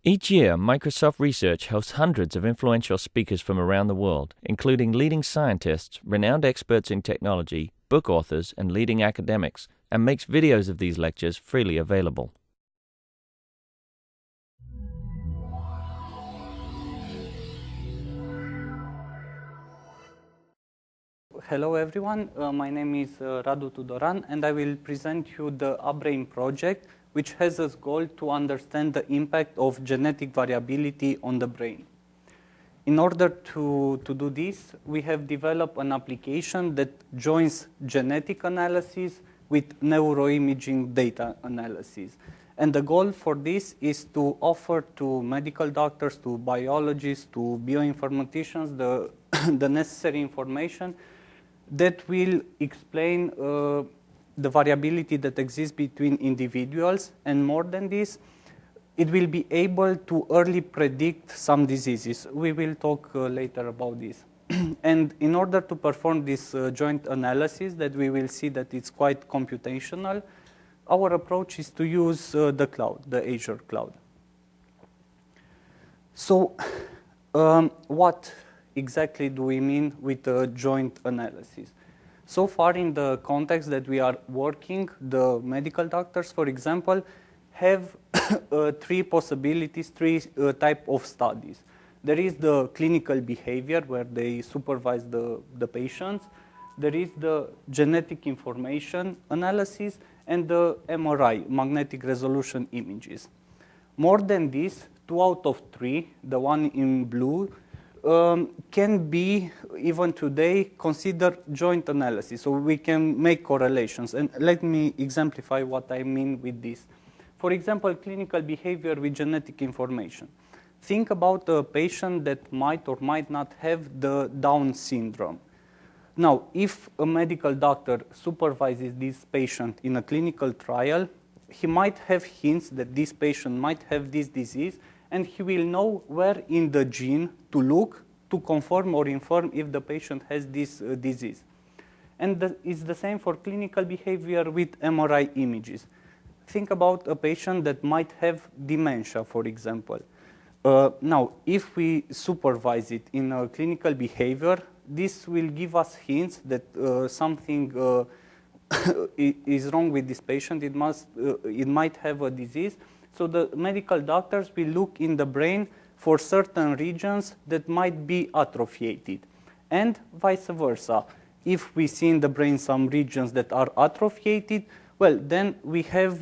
Each year, Microsoft Research hosts hundreds of influential speakers from around the world, including leading scientists, renowned experts in technology, book authors, and leading academics, and makes videos of these lectures freely available. Hello everyone, my name is Radu Tudoran, and I will present you the Brain project, which has as goal to understand the impact of genetic variability on the brain. In order to do this, we have developed an application that joins genetic analysis with neuroimaging data analysis. And the goal for this is to offer to medical doctors, to biologists, to bioinformaticians the necessary information that will explain the variability that exists between individuals, and more than this, it will be able to early predict some diseases. We will talk later about this. And in order to perform this joint analysis, that we will see that it's quite computational, our approach is to use the cloud, the Azure cloud. So what exactly do we mean with a joint analysis? So far in the context that we are working, the medical doctors, for example, have three possibilities, three types of studies. There is the clinical behavior, where they supervise the patients. There is the genetic information analysis, and the MRI, magnetic resolution images. More than this, 2 out of 3, the one in blue, can be, even today, considered joint analysis. So we can make correlations. And let me exemplify what I mean with this. For example, clinical behavior with genetic information. Think about a patient that might or might not have the Down syndrome. Now, if a medical doctor supervises this patient in a clinical trial, he might have hints that this patient might have this disease, and he will know where in the gene to look to confirm or inform if the patient has this disease. And it's the same for clinical behavior with MRI images. Think about a patient that might have dementia, for example. Now, if we supervise it in a clinical behavior, this will give us hints that something is wrong with this patient. It might have a disease. So the medical doctors will look in the brain for certain regions that might be atrophied, and vice versa. If we see in the brain some regions that are atrophied, well, then we have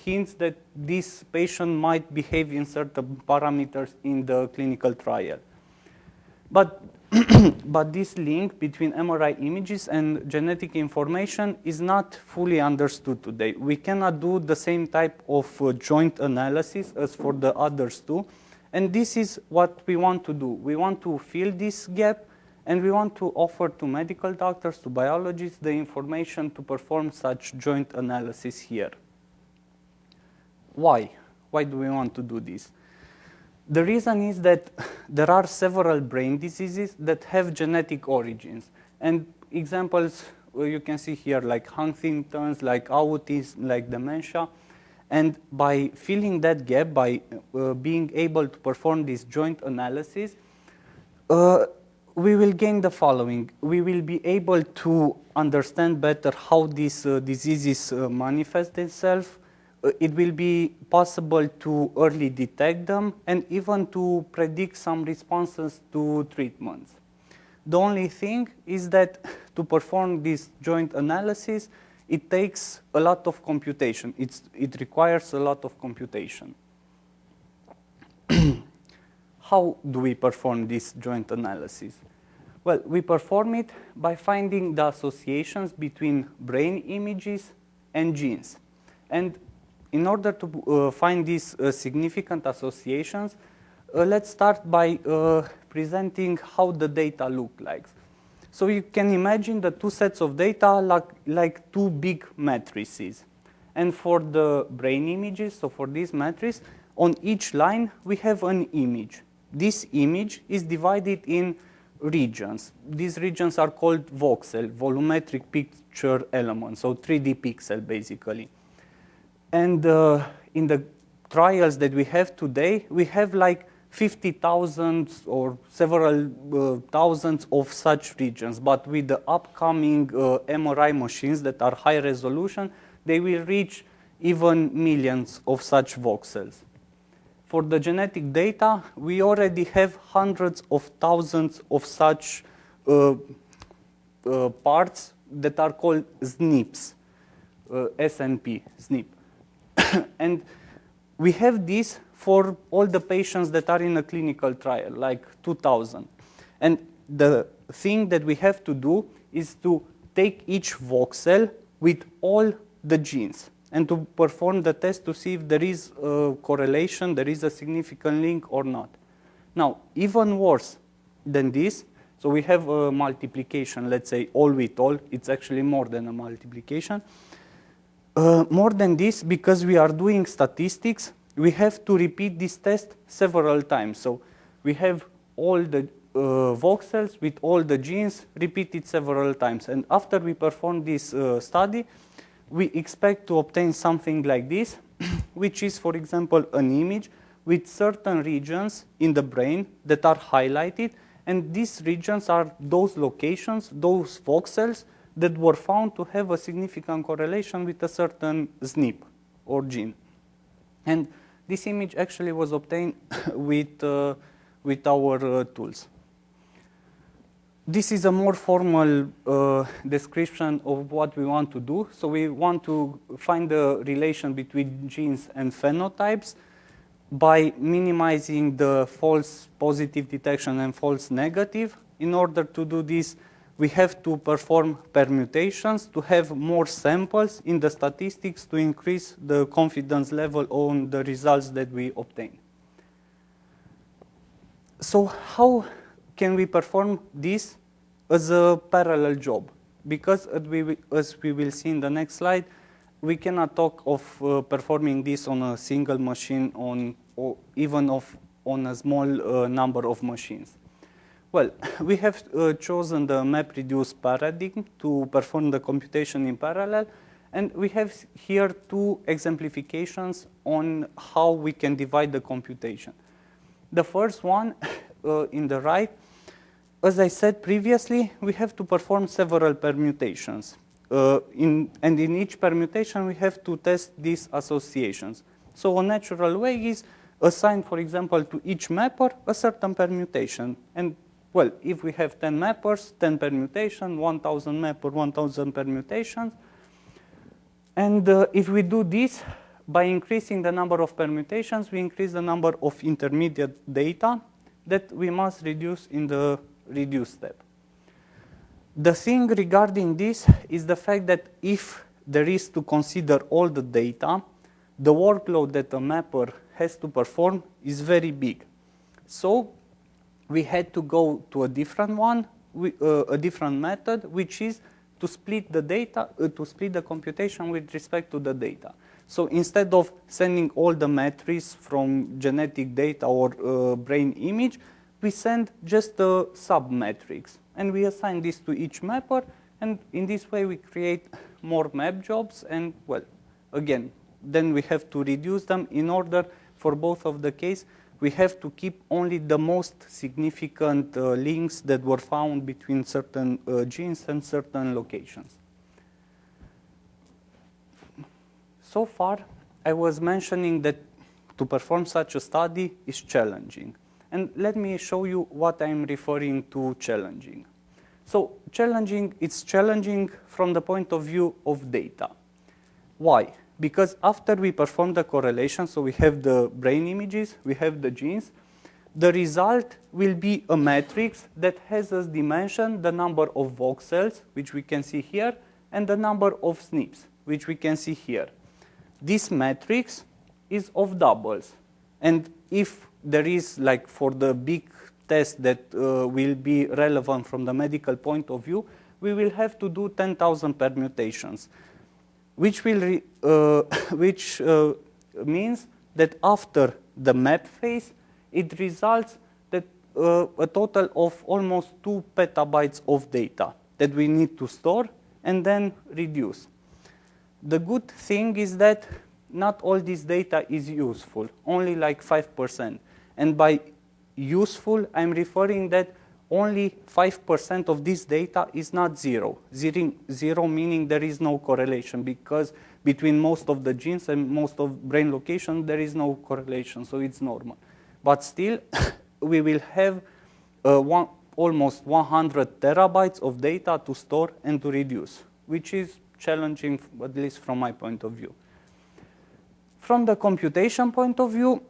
hints that this patient might behave in certain parameters in the clinical trial. But this link between MRI images and genetic information is not fully understood today. We cannot do the same type of joint analysis as for the others two. And this is what we want to do. We want to fill this gap, and we want to offer to medical doctors, to biologists, the information to perform such joint analysis here. Why? Why do we want to do this? The reason is that there are several brain diseases that have genetic origins. And examples you can see here, like Huntington's, like autism, like dementia. And by filling that gap, by being able to perform this joint analysis, we will gain the following. We will be able to understand better how these diseases manifest themselves. It will be possible to early detect them and even to predict some responses to treatments. The only thing is that to perform this joint analysis, it takes a lot of computation. It requires a lot of computation. How do we perform this joint analysis? Well, we perform it by finding the associations between brain images and genes. And in order to find these significant associations, let's start by presenting how the data look like. So you can imagine the two sets of data like two big matrices. And for the brain images, so for this matrix, on each line we have an image. This image is divided in regions. These regions are called voxel, volumetric picture elements, so 3D pixel basically. And in the trials that we have today, we have like 50,000 or several thousands of such regions. But with the upcoming MRI machines that are high resolution, they will reach even millions of such voxels. For the genetic data, we already have hundreds of thousands of such parts that are called SNPs, SNP, SNP. And we have this for all the patients that are in a clinical trial, like 2,000. And the thing that we have to do is to take each voxel with all the genes and to perform the test to see if there is a correlation, there is a significant link or not. Now, even worse than this, so we have a multiplication, let's say all with all, it's actually more than a multiplication. More than this, because we are doing statistics, we have to repeat this test several times. So we have all the voxels with all the genes repeated several times. And after we perform this study, we expect to obtain something like this, which is, for example, an image with certain regions in the brain that are highlighted. And these regions are those locations, those voxels that were found to have a significant correlation with a certain SNP or gene. And this image actually was obtained with our tools. This is a more formal description of what we want to do. So we want to find the relation between genes and phenotypes by minimizing the false positive detection and false negative. In order to do this, we have to perform permutations to have more samples in the statistics to increase the confidence level on the results that we obtain. So how can we perform this as a parallel job? Because as we will see in the next slide, we cannot talk of performing this on a single machine or even on a small number of machines. Well, we have chosen the MapReduce paradigm to perform the computation in parallel, and we have here two exemplifications on how we can divide the computation. The first one, in the right, as I said previously, we have to perform several permutations. And in each permutation, we have to test these associations. So a natural way is assign, for example, to each mapper a certain permutation. And well, if we have 10 mappers, 10 permutations, 1,000 mapper, 1,000 permutations. And if we do this, by increasing the number of permutations, we increase the number of intermediate data that we must reduce in the reduce step. The thing regarding this is the fact that if there is to consider all the data, the workload that a mapper has to perform is very big. So we had to go to a different one, a different method, which is to split the data, to split the computation with respect to the data. So instead of sending all the metrics from genetic data or brain image, we send just the sub-metrics. And we assign this to each mapper. And in this way, we create more map jobs. And well, again, then we have to reduce them in order for both of the case. We have to keep only the most significant links that were found between certain genes and certain locations. So far, I was mentioning that to perform such a study is challenging. And let me show you what I'm referring to challenging. So challenging, it's challenging from the point of view of data. Why? Because after we perform the correlation, so we have the brain images, we have the genes, the result will be a matrix that has as dimension the number of voxels, which we can see here, and the number of SNPs, which we can see here. This matrix is of doubles. And if there is, like for the big test that will be relevant from the medical point of view, we will have to do 10,000 permutations. Which means that after the map phase, it results that a total of almost 2 petabytes of data that we need to store and then reduce. The good thing is that not all this data is useful, only like 5%. And by useful, I'm referring that only 5% of this data is not zero. Zero meaning there is no correlation, because between most of the genes and most of brain locations, there is no correlation, so it's normal. But still, we will have almost 100 terabytes of data to store and to reduce, which is challenging, at least from my point of view. From the computation point of view,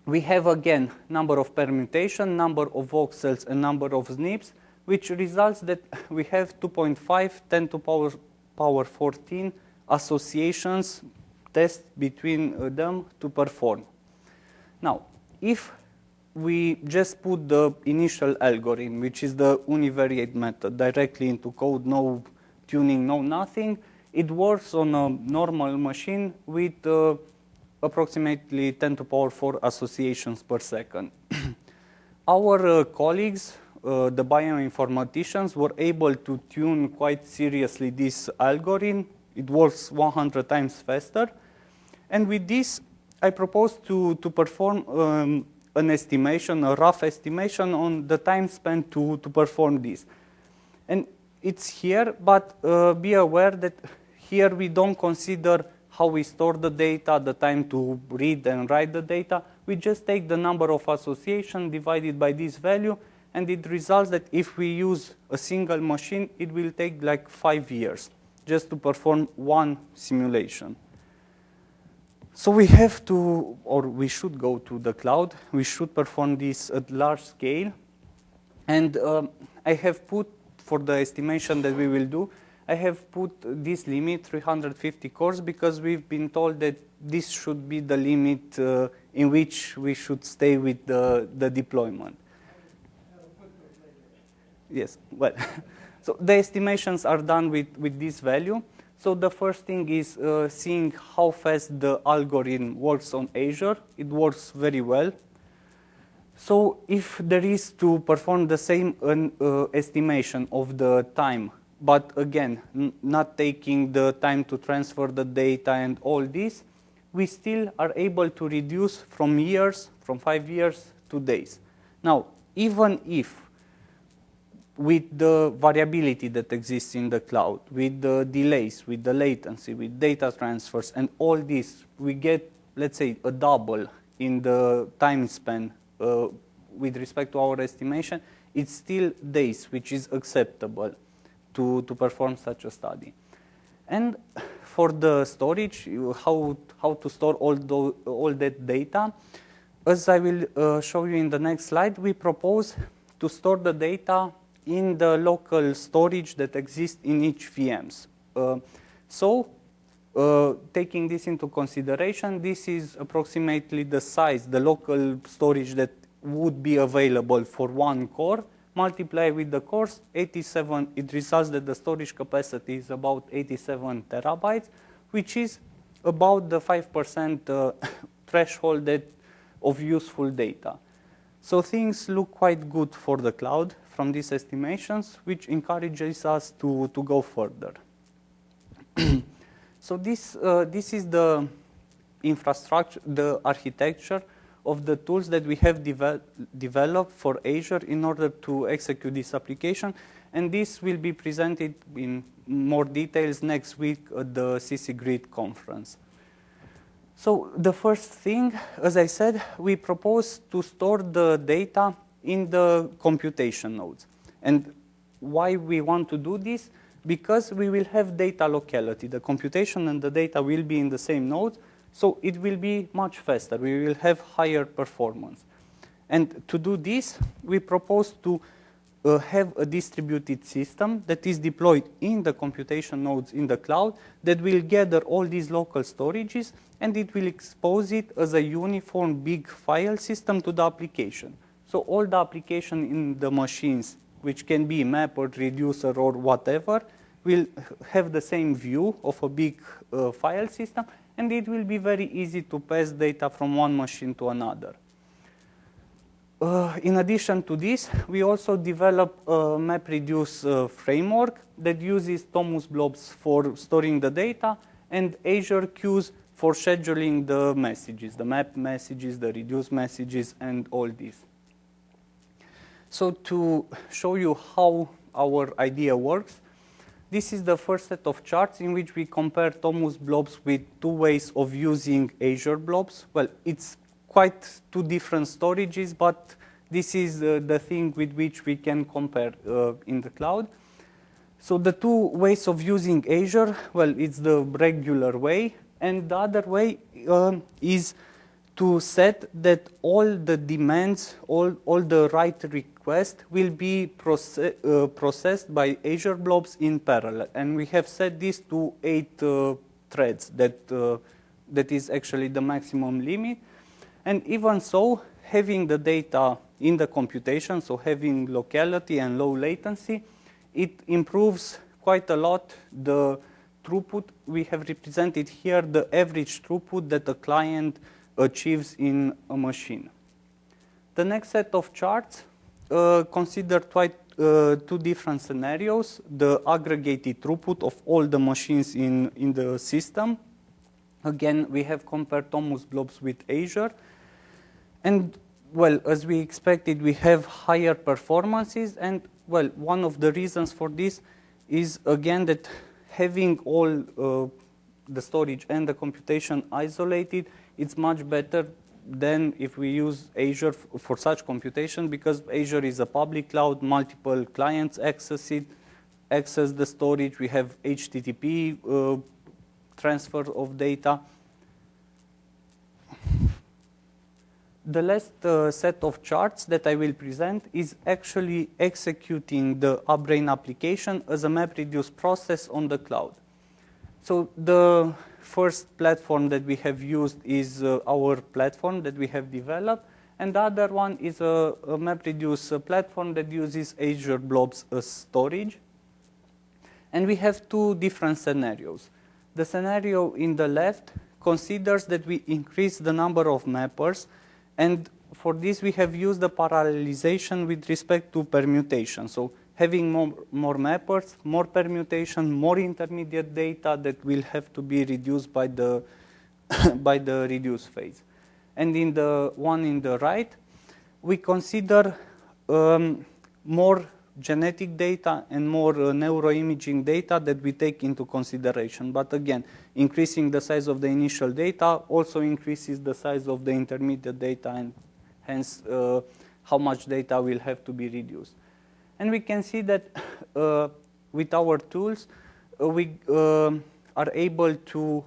we have again number of permutation, number of voxels, and number of SNPs, which results that we have 2.5 10 to power 14 associations tests between them to perform. Now, if we just put the initial algorithm, which is the univariate method, directly into code, no tuning, no nothing, it works on a normal machine with approximately 10 to power 4 associations per second. Our colleagues, the bioinformaticians, were able to tune quite seriously this algorithm. It works 100 times faster. And with this, I propose to perform an estimation, a rough estimation on the time spent to perform this. And it's here, but be aware that here we don't consider how we store the data, the time to read and write the data. We just take the number of associations divided by this value, and it results that if we use a single machine, it will take like 5 years just to perform one simulation. So we have to, or we should go to the cloud. We should perform this at large scale. And I have put, for the estimation that we will do, I have put this limit, 350 cores, because we've been told that this should be the limit in which we should stay with the deployment. Yes, well, so the estimations are done with this value. So the first thing is seeing how fast the algorithm works on Azure. It works very well. So if there is to perform the same estimation of the time, but again, not taking the time to transfer the data and all this, we still are able to reduce from years, from 5 years to days. Now, even if with the variability that exists in the cloud, with the delays, with the latency, with data transfers, and all this, we get, let's say, a double in the time span with respect to our estimation, it's still days, which is acceptable to perform such a study. And for the storage, how to store all that data, as I will show you in the next slide, we propose to store the data in the local storage that exists in each VMs. Taking this into consideration, this is approximately the size, the local storage that would be available for one core. Multiply with the cores, 87, it results that the storage capacity is about 87 terabytes, which is about the 5% threshold of useful data. So things look quite good for the cloud from these estimations, which encourages us to go further. So this is the infrastructure, the architecture of the tools that we have developed for Azure in order to execute this application. And this will be presented in more details next week at the CC Grid conference. So the first thing, as I said, we propose to store the data in the computation nodes. And why we want to do this? Because we will have data locality. The computation and the data will be in the same node, so it will be much faster. We will have higher performance. And to do this, we propose to have a distributed system that is deployed in the computation nodes in the cloud that will gather all these local storages, and it will expose it as a uniform big file system to the application. So all the application in the machines, which can be mapper, reducer, or whatever, will have the same view of a big file system, and it will be very easy to pass data from one machine to another. In addition to this, we also develop a MapReduce framework that uses Thomas blobs for storing the data and Azure queues for scheduling the messages, the map messages, the reduce messages, and all this. So to show you how our idea works, this is the first set of charts in which we compare Tomus blobs with two ways of using Azure blobs. Well, it's quite two different storages, but this is the thing with which we can compare in the cloud. So the two ways of using Azure, well, it's the regular way, and the other way is to set that all the demands, all the write requests will be processed by Azure blobs in parallel. And we have set this to 8 threads. That is actually the maximum limit. And even so, having the data in the computation, so having locality and low latency, it improves quite a lot the throughput. We have represented here the average throughput that a client achieves in a machine. The next set of charts consider two different scenarios: the aggregated throughput of all the machines in the system. Again, we have compared Tomus blobs with Azure. And, well, as we expected, we have higher performances. And, well, one of the reasons for this is, again, that having all the storage and the computation isolated, it's much better than if we use Azure for such computation, because Azure is a public cloud, multiple clients access the storage. We have HTTP transfer of data. The last set of charts that I will present is actually executing the UpBrain application as a MapReduce process on the cloud. So the first platform that we have used is our platform that we have developed, and the other one is a MapReduce platform that uses Azure blobs as storage. And we have two different scenarios. The scenario in the left considers that we increase the number of mappers, and for this we have used the parallelization with respect to permutation. So having more mappers, more permutation, more intermediate data that will have to be reduced by the, by the reduce phase. And in the one in the right, we consider more genetic data and more neuroimaging data that we take into consideration. But again, increasing the size of the initial data also increases the size of the intermediate data, and hence how much data will have to be reduced. And we can see that with our tools, we are able to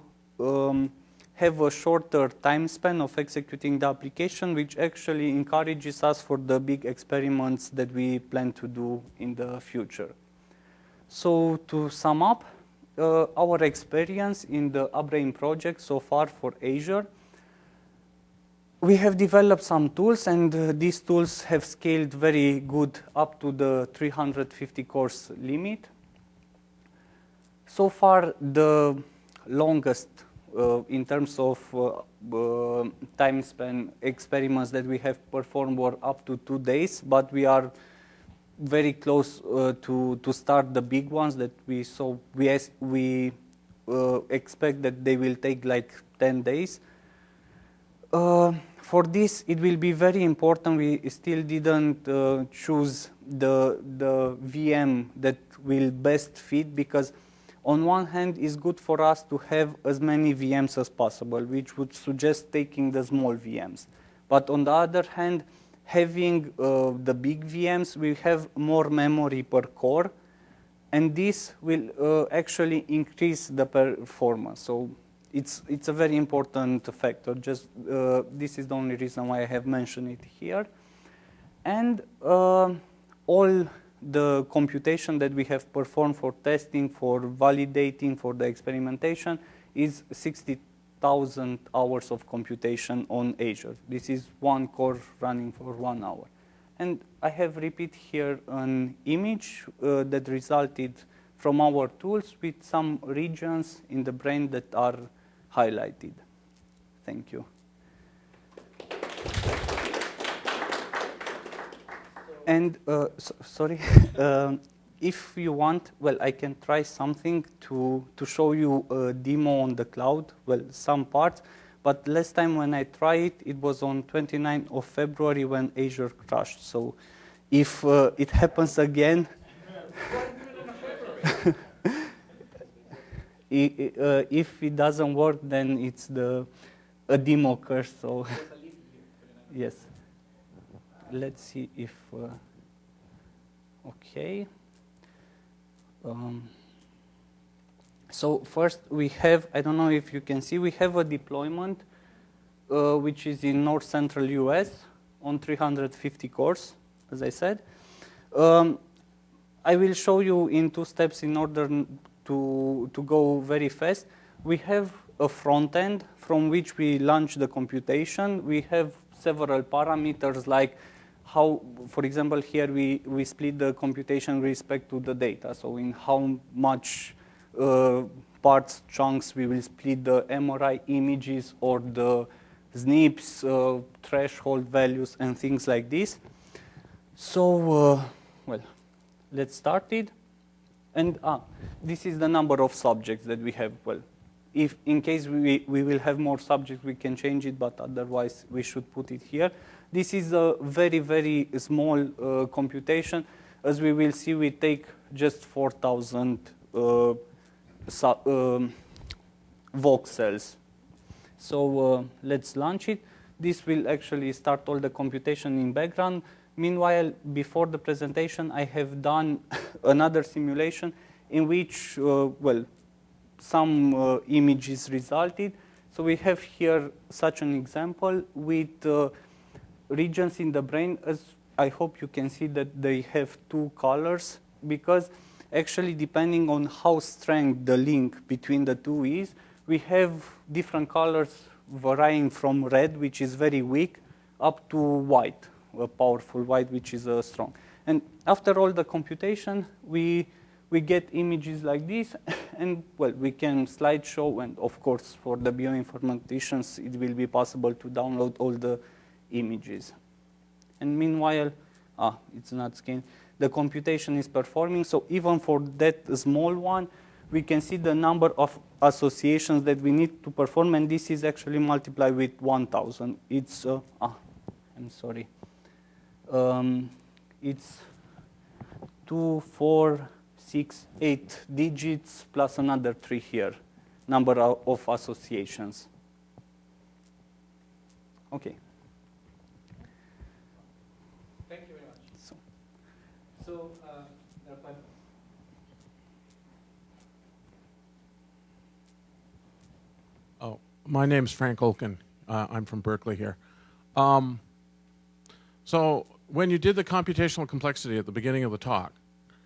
have a shorter time span of executing the application, which actually encourages us for the big experiments that we plan to do in the future. So to sum up, our experience in the UpBrain project so far for Azure, we have developed some tools, and these tools have scaled very good up to the 350 cores limit. So far, the longest in terms of time span experiments that we have performed were up to 2 days, but we are very close to start the big ones that we saw. We expect that they will take like 10 days. For this, it will be very important. We still didn't choose the VM that will best fit, because on one hand, it's good for us to have as many VMs as possible, which would suggest taking the small VMs. But on the other hand, having the big VMs, we have more memory per core, and this will actually increase the performance. So it's a very important factor. Just this is the only reason why I have mentioned it here. And all the computation that we have performed for testing, for validating, for the experimentation is 60,000 hours of computation on Azure. This is one core running for 1 hour. And I have repeated here an image that resulted from our tools with some regions in the brain that are highlighted. Thank you. And sorry, if you want, well, I can try something to show you a demo on the cloud, well, some parts. But last time when I tried it, it was on 29th of February when Azure crashed. So if it happens again, if it doesn't work, then it's a demo curse. So yes, let's see if okay. So first we have, I don't know if you can see, we have a deployment which is in north central US on 350 cores, as I said. I will show you in 2 steps in order to go very fast. We have a front end from which we launch the computation. We have several parameters like how, for example, here we split the computation with respect to the data. So in how much parts, chunks, we will split the MRI images or the SNPs, threshold values, and things like this. So, well, let's start it. And this is the number of subjects that we have. Well, if in case we will have more subjects, we can change it, but otherwise we should put it here. This is a very, very small computation. As we will see, we take just 4,000 voxels. So let's launch it. This will actually start all the computation in background. Meanwhile, before the presentation, I have done another simulation in which, well, some images resulted. So we have here such an example with regions in the brain. As I hope you can see that they have 2 colors, because actually depending on how strong the link between the 2 is, we have different colors varying from red, which is very weak, up to white, a powerful white, which is strong. And after all the computation, we get images like this, and well, we can slideshow, and of course, for the bioinformaticians, it will be possible to download all the images. And meanwhile, it's not scanning. The computation is performing, so even for that small one, we can see the number of associations that we need to perform, and this is actually multiplied with 1,000. It's, I'm sorry. It's 2, 4, 6, 8 digits plus another 3 here, number of associations. Okay. Thank you very much. So my name's Frank Olkin. I'm from Berkeley here. So when you did the computational complexity at the beginning of the talk,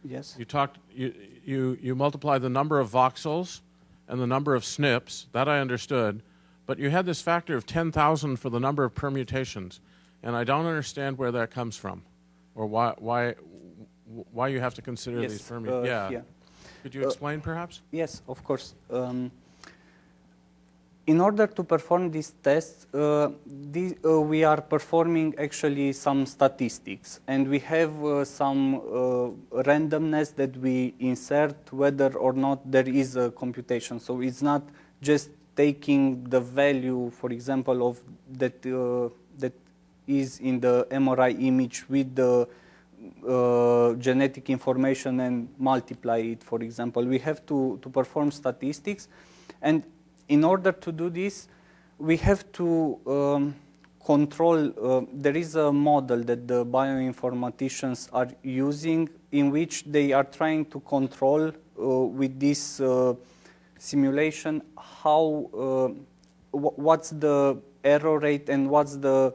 yes, you multiplied the number of voxels and the number of SNPs. That I understood, but you had this factor of 10,000 for the number of permutations, and I don't understand where that comes from, or why you have to consider these permutations. Yeah. Could you explain, perhaps? Yes, of course. In order to perform these tests, we are performing actually some statistics, and we have some randomness that we insert whether or not there is a computation. So it's not just taking the value, for example, of that that is in the MRI image with the genetic information and multiply it, for example. We have to perform statistics, and in order to do this, we have to control, there is a model that the bioinformaticians are using in which they are trying to control with this simulation how, what's the error rate and what's the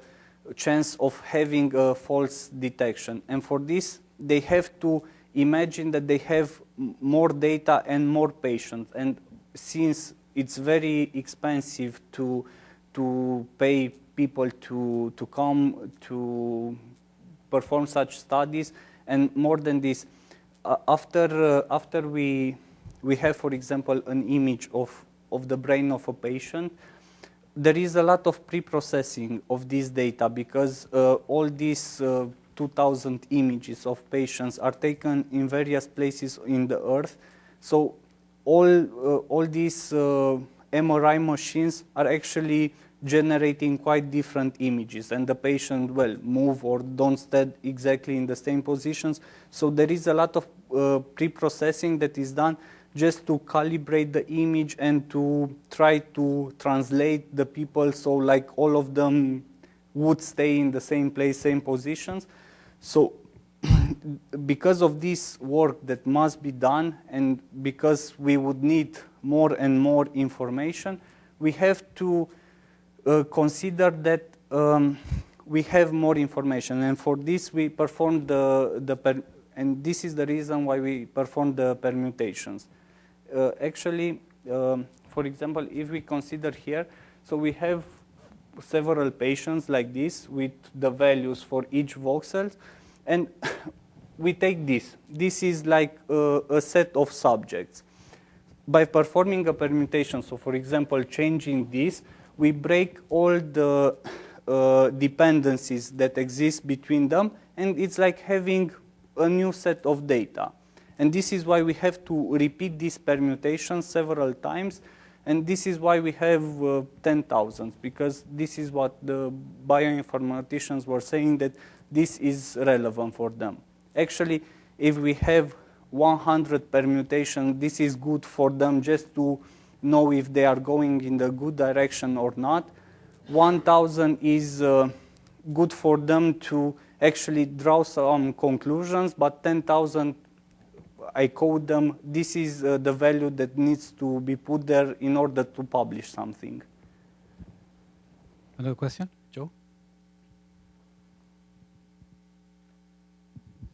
chance of having a false detection. And for this, they have to imagine that they have more data and more patients. And since it's very expensive to pay people to come to perform such studies, and more than this, after we have, for example, an image of the brain of a patient, there is a lot of pre-processing of this data, because all these 2,000 images of patients are taken in various places in the earth. So all these MRI machines are actually generating quite different images, and the patient will move or don't stand exactly in the same positions. So there is a lot of pre-processing that is done just to calibrate the image and to try to translate the people so like all of them would stay in the same place, same positions. So because of this work that must be done, and because we would need more and more information, we have to consider that we have more information, and for this we perform and this is the reason why we perform the permutations. Actually, for example, if we consider here, so we have several patients like this with the values for each voxel, and we take this. This is like a set of subjects. By performing a permutation, so for example, changing this, we break all the dependencies that exist between them, and it's like having a new set of data. And this is why we have to repeat this permutation several times, and this is why we have 10,000, because this is what the bioinformaticians were saying, that this is relevant for them. Actually, if we have 100 permutations, this is good for them just to know if they are going in the good direction or not. 1,000 is good for them to actually draw some conclusions, but 10,000, I code them, this is the value that needs to be put there in order to publish something. Another question, Joe?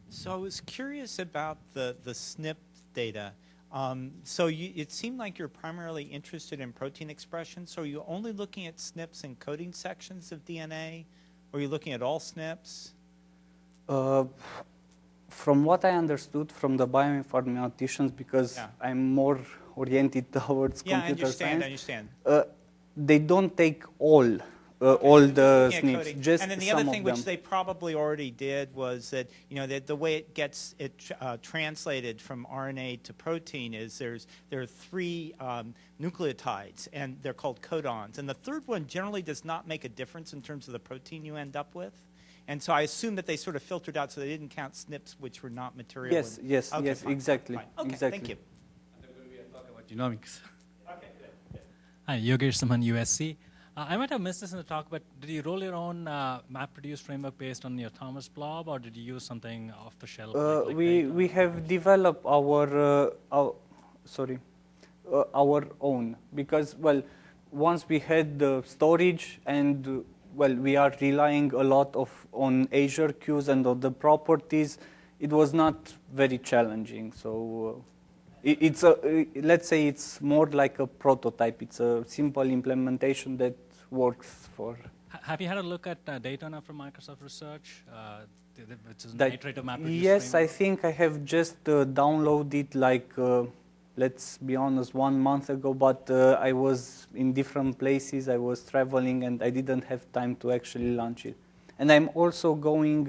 So I was curious about the SNP data. It seemed like you're primarily interested in protein expression. So are you only looking at SNPs and coding sections of DNA? Or are you looking at all SNPs? From what I understood from the bioinformaticians, because I'm more oriented towards computer science. I understand. They don't take all the SNPs, just and then the some other thing of which them. they probably already did was that, you know, that the way it gets translated from RNA to protein is there are 3 nucleotides, and they're called codons, and the third one generally does not make a difference in terms of the protein you end up with. And so I assume that they sort of filtered out, so they didn't count SNPs which were not material. Yes, yes, okay, yes, fine, exactly. fine. Okay, exactly. thank you. And there's going to be a talk about genomics. Okay, good. Hi, Yogesh-Saman, USC. I might have missed this in the talk, but did you roll your own MapReduce framework based on your Thomas blob, or did you use something off the shelf? We have developed our own, because, well, once we had the storage and well, we are relying a lot on Azure queues and on the properties, it was not very challenging. So let's say it's more like a prototype. It's a simple implementation that works for. Have you had a look at data now from Microsoft Research, which is an iterative MapReduce Yes, framework? I think I have just downloaded like, let's be honest, 1 month ago, but I was in different places, I was traveling, and I didn't have time to actually launch it. And I'm also going,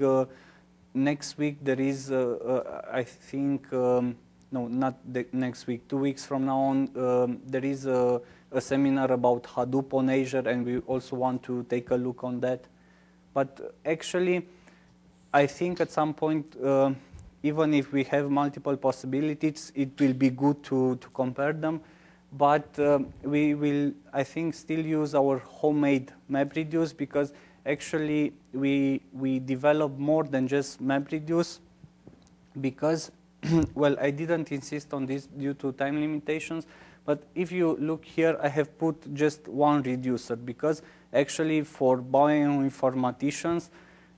next week, there is, I think, no, not next week, 2 weeks from now on, there is a seminar about Hadoop on Azure, and we also want to take a look on that. But actually, I think at some point, even if we have multiple possibilities, it will be good to compare them. But we will, I think, still use our homemade MapReduce, because actually we develop more than just MapReduce, because, well, I didn't insist on this due to time limitations, but if you look here, I have put just one reducer, because actually for bioinformaticians,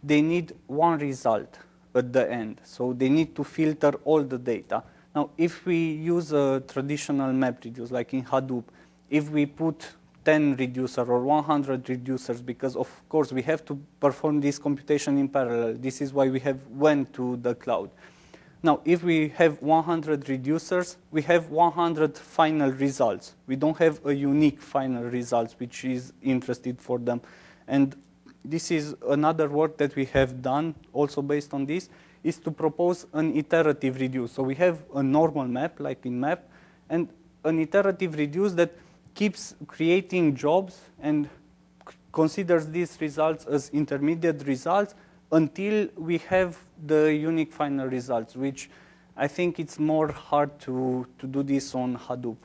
they need one result at the end. So they need to filter all the data. Now, if we use a traditional MapReduce, like in Hadoop, if we put 10 reducers or 100 reducers, because of course we have to perform this computation in parallel. This is why we have went to the cloud. Now, if we have 100 reducers, we have 100 final results. We don't have a unique final results, which is interested for them. And this is another work that we have done, also based on this, is to propose an iterative reduce. So we have a normal map, like in map, and an iterative reduce that keeps creating jobs and considers these results as intermediate results until we have the unique final results, which I think it's more hard to do this on Hadoop.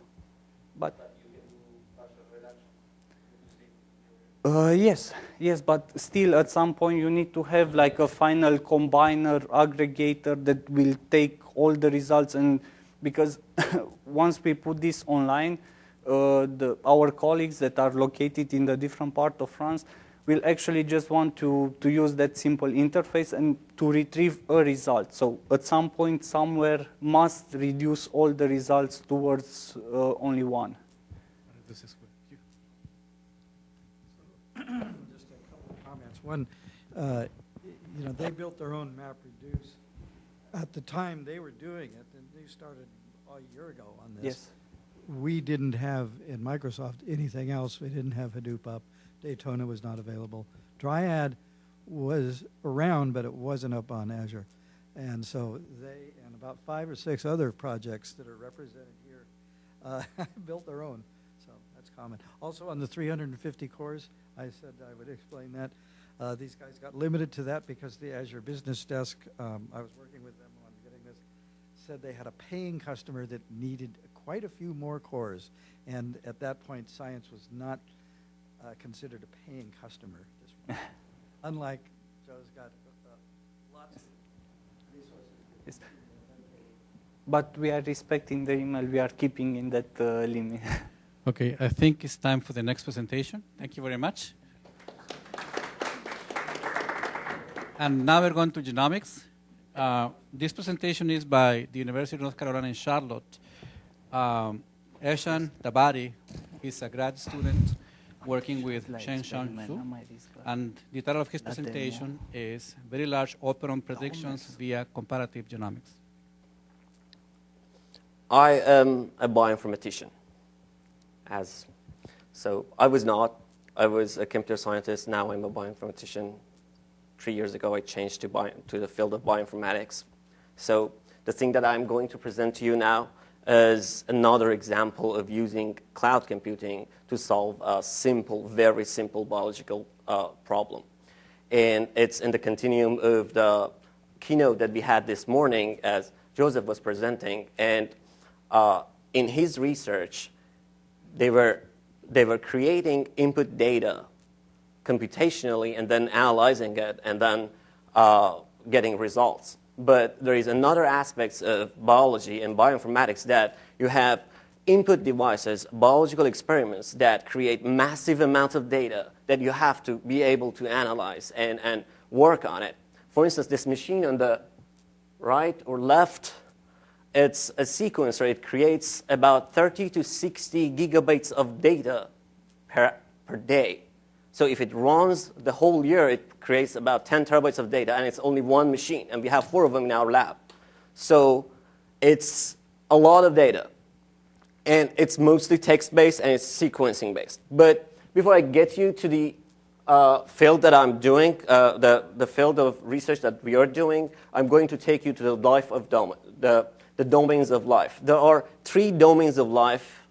But you can do partial reduction. Yes, but still at some point you need to have like a final combiner, aggregator that will take all the results, and because once we put this online, our colleagues that are located in the different part of France will actually just want to use that simple interface and to retrieve a result. So at some point, somewhere, must reduce all the results towards only one. This is good. Just a couple of comments. One, they built their own MapReduce. At the time they were doing it, and they started a year ago on this. Yes. We didn't have in Microsoft anything else. We didn't have Hadoop up. Daytona was not available. Dryad was around, but it wasn't up on Azure. And so they and about 5 or 6 other projects that are represented here built their own. So that's common. Also on the 350 cores, I said I would explain that. These guys got limited to that because the Azure Business Desk, I was working with them on getting this, said they had a paying customer that needed quite a few more cores. And at that point, science was not considered a paying customer. Unlike Joe's got lots of resources. Yes. But we are respecting the email. We are keeping in that limit. Okay, I think it's time for the next presentation. Thank you very much. And now we're going to genomics. This presentation is by the University of North Carolina in Charlotte. Ehsan Tabari is a grad student working with Sheng-Shan Xu, and the title of his presentation is Very Large Operon Predictions via Comparative Genomics. I am a bioinformatician. So I was not. I was a computer scientist. Now I'm a bioinformatician. 3 years ago, I changed to the field of bioinformatics. So the thing that I'm going to present to you now is another example of using cloud computing to solve a simple, very simple biological problem. And it's in the continuum of the keynote that we had this morning as Joseph was presenting. And in his research, they were creating input data computationally and then analyzing it and then getting results. But there is another aspect of biology and bioinformatics that you have input devices, biological experiments that create massive amounts of data that you have to be able to analyze and work on it. For instance, this machine on the right or left, it's a sequencer. It creates about 30 to 60 gigabytes of data per day. So if it runs the whole year, it creates about 10 terabytes of data, and it's only one machine, and we have 4 of them in our lab. So it's a lot of data, and it's mostly text-based, and it's sequencing-based. But before I get you to the field that I'm doing, the field of research that we are doing, I'm going to take you to the life of the domains of life. There are 3 domains of life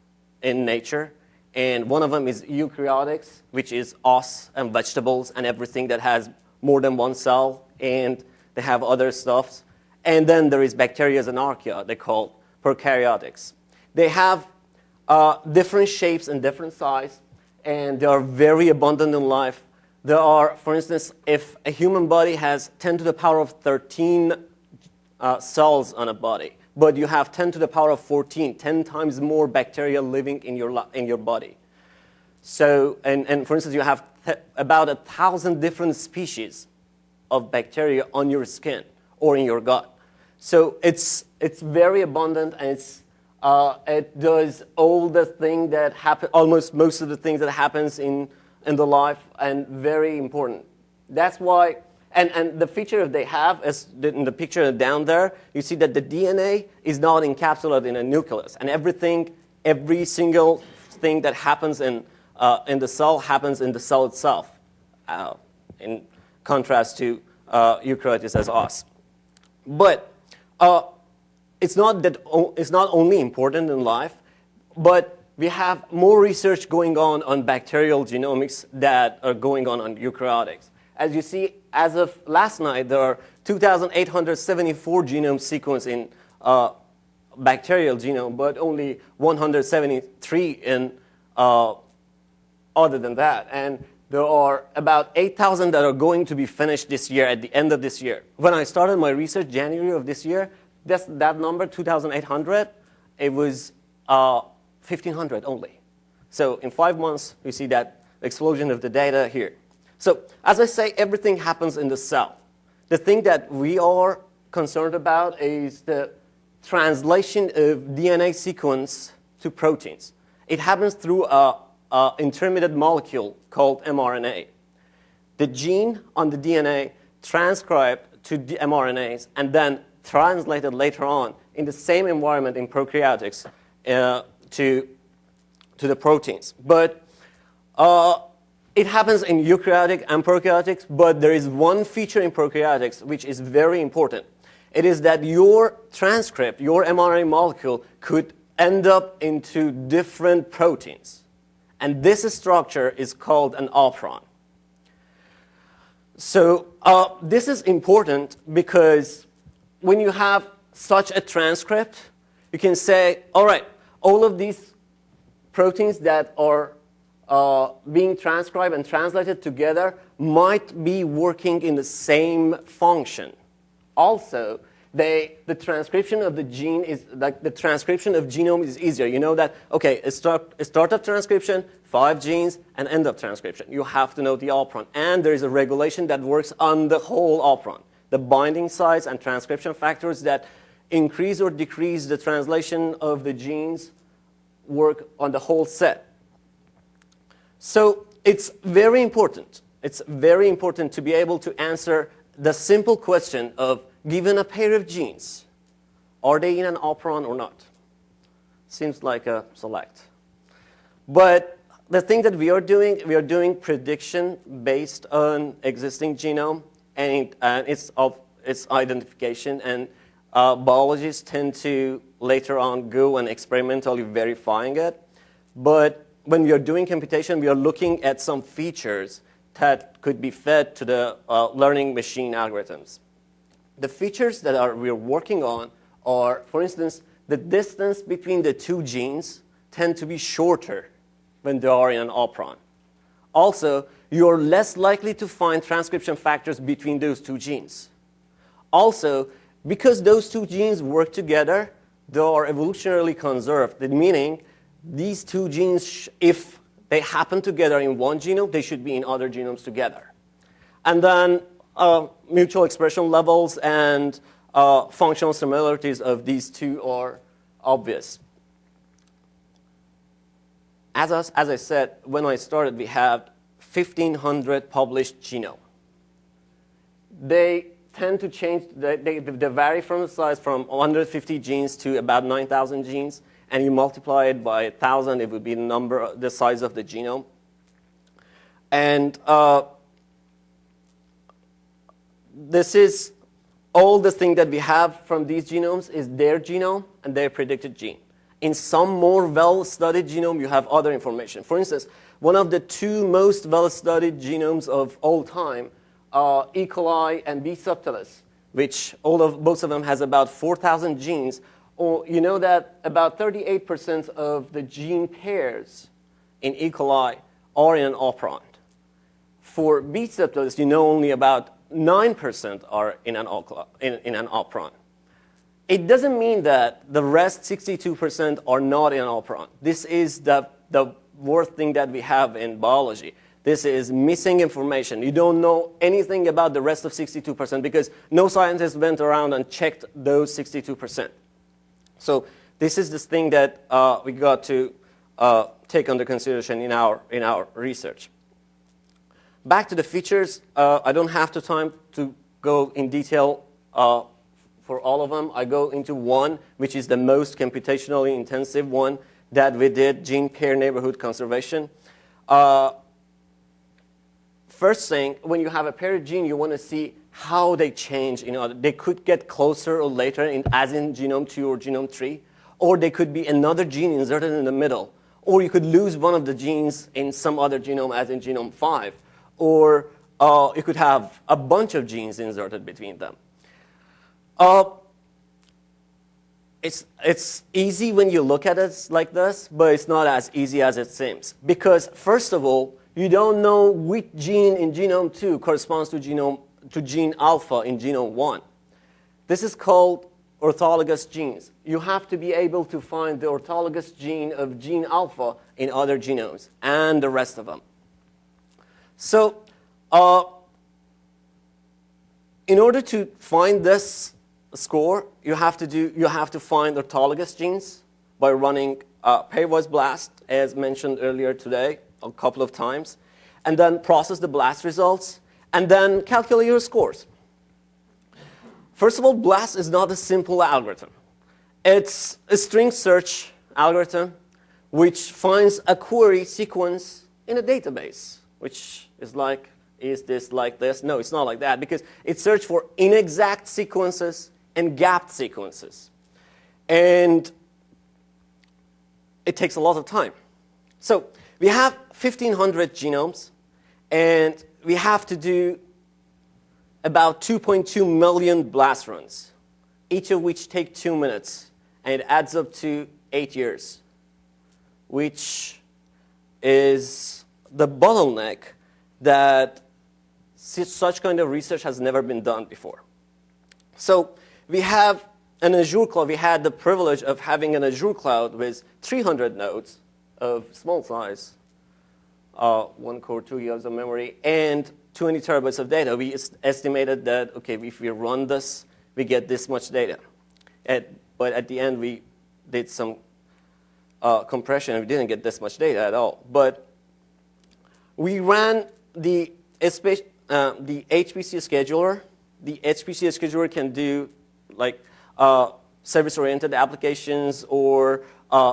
in nature. And one of them is eukaryotics, which is us and vegetables and everything that has more than one cell, and they have other stuff. And then there is bacteria and archaea, they're called prokaryotics. They have different shapes and different size, and they are very abundant in life. There are, for instance, if a human body has 10 to the power of 13 cells on a body, but you have 10 to the power of 14, 10 times more bacteria living in your body. So, and for instance, you have about 1,000 different species of bacteria on your skin or in your gut. So it's very abundant, and it does all the things that happen, almost most of the things that happens in the life, and very important. That's why. And the feature that they have is in the picture down there, you see that the DNA is not encapsulated in a nucleus. And every single thing that happens in the cell happens in the cell itself. in contrast to eukaryotes as us. But it's not only important in life, but we have more research going on bacterial genomics that are going on eukaryotics. As you see, as of last night, there are 2,874 genome sequenced in bacterial genome, but only 173 in other than that. And there are about 8,000 that are going to be finished this year, at the end of this year. When I started my research, January of this year, that number, 2,800, it was 1,500 only. So in 5 months, we see that explosion of the data here. So as I say, everything happens in the cell. The thing that we are concerned about is the translation of DNA sequence to proteins. It happens through an intermediate molecule called mRNA. The gene on the DNA transcribed to the mRNAs and then translated later on in the same environment in prokaryotics to the proteins. But it happens in eukaryotic and prokaryotics, but there is one feature in prokaryotics which is very important. It is that your transcript, your mRNA molecule, could end up into different proteins. And this structure is called an Operon. So this is important because when you have such a transcript, you can say, all right, all of these proteins that are being transcribed and translated together might be working in the same function. Also, the transcription of the gene is like the transcription of genome is easier. You know that, okay, a start of transcription, 5 genes, and end of transcription. You have to know the operon. And there is a regulation that works on the whole operon. The binding sites and transcription factors that increase or decrease the translation of the genes work on the whole set. So it's very important. It's very important to be able to answer the simple question of, given a pair of genes, are they in an operon or not? Seems like a select. But the thing that we are doing prediction based on existing genome and its identification. And biologists tend to later on go and experimentally verifying it. But when we are doing computation, we are looking at some features that could be fed to the learning machine algorithms. The features that we're working on are, for instance, the distance between the 2 genes tend to be shorter when they are in an operon. Also, you're less likely to find transcription factors between those 2 genes. Also, because those 2 genes work together, they are evolutionarily conserved, meaning these 2 genes, if they happen together in one genome, they should be in other genomes together. And then mutual expression levels and functional similarities of these 2 are obvious. As I said, when I started, we had 1,500 published genome. They tend to change, they vary from the size from 150 genes to about 9,000 genes. And you multiply it by 1,000, it would be the size of the genome. And this is all the thing that we have from these genomes is their genome and their predicted gene. In some more well-studied genome, you have other information. For instance, one of the 2 most well-studied genomes of all time, E. coli and B. subtilis, which both of them has about 4,000 genes. Or you know that about 38% of the gene pairs in E. coli are in an operon. For B. subtilis, you know only about 9% are in an operon. It doesn't mean that the rest 62% are not in an operon. This is the worst thing that we have in biology. This is missing information. You don't know anything about the rest of 62% because no scientist went around and checked those 62%. So this is this thing that we got to take under consideration in our research. Back to the features. I don't have the time to go in detail for all of them. I go into one, which is the most computationally intensive one that we did, gene pair neighborhood conservation. first thing, when you have a paired gene, you want to see how they change. They could get closer or later, as in genome 2 or genome 3, or they could be another gene inserted in the middle, or you could lose one of the genes in some other genome, as in genome 5, or you could have a bunch of genes inserted between them. It's easy when you look at it like this, but it's not as easy as it seems. Because first of all, you don't know which gene in genome 2 corresponds to gene alpha in genome 1. This is called orthologous genes. You have to be able to find the orthologous gene of gene alpha in other genomes and the rest of them. So in order to find this score, you have to find orthologous genes by running pairwise blast, as mentioned earlier today a couple of times, and then process the blast results, and then calculate your scores. First of all, BLAST is not a simple algorithm. It's a string search algorithm which finds a query sequence in a database, which is like, is this like this? No, it's not like that, because it searches for inexact sequences and gapped sequences. And it takes a lot of time. So we have 1,500 genomes, and we have to do about 2.2 million blast runs, each of which take 2 minutes, and it adds up to 8 years, which is the bottleneck that such kind of research has never been done before. So we have an Azure cloud. We had the privilege of having an Azure cloud with 300 nodes of small size, 1 core, 2 gigabytes of memory, and 20 terabytes of data. We estimated that, okay, if we run this, we get this much data. But at the end, we did some compression, and we didn't get this much data at all. But we ran the HPC scheduler. The HPC scheduler can do like service-oriented applications or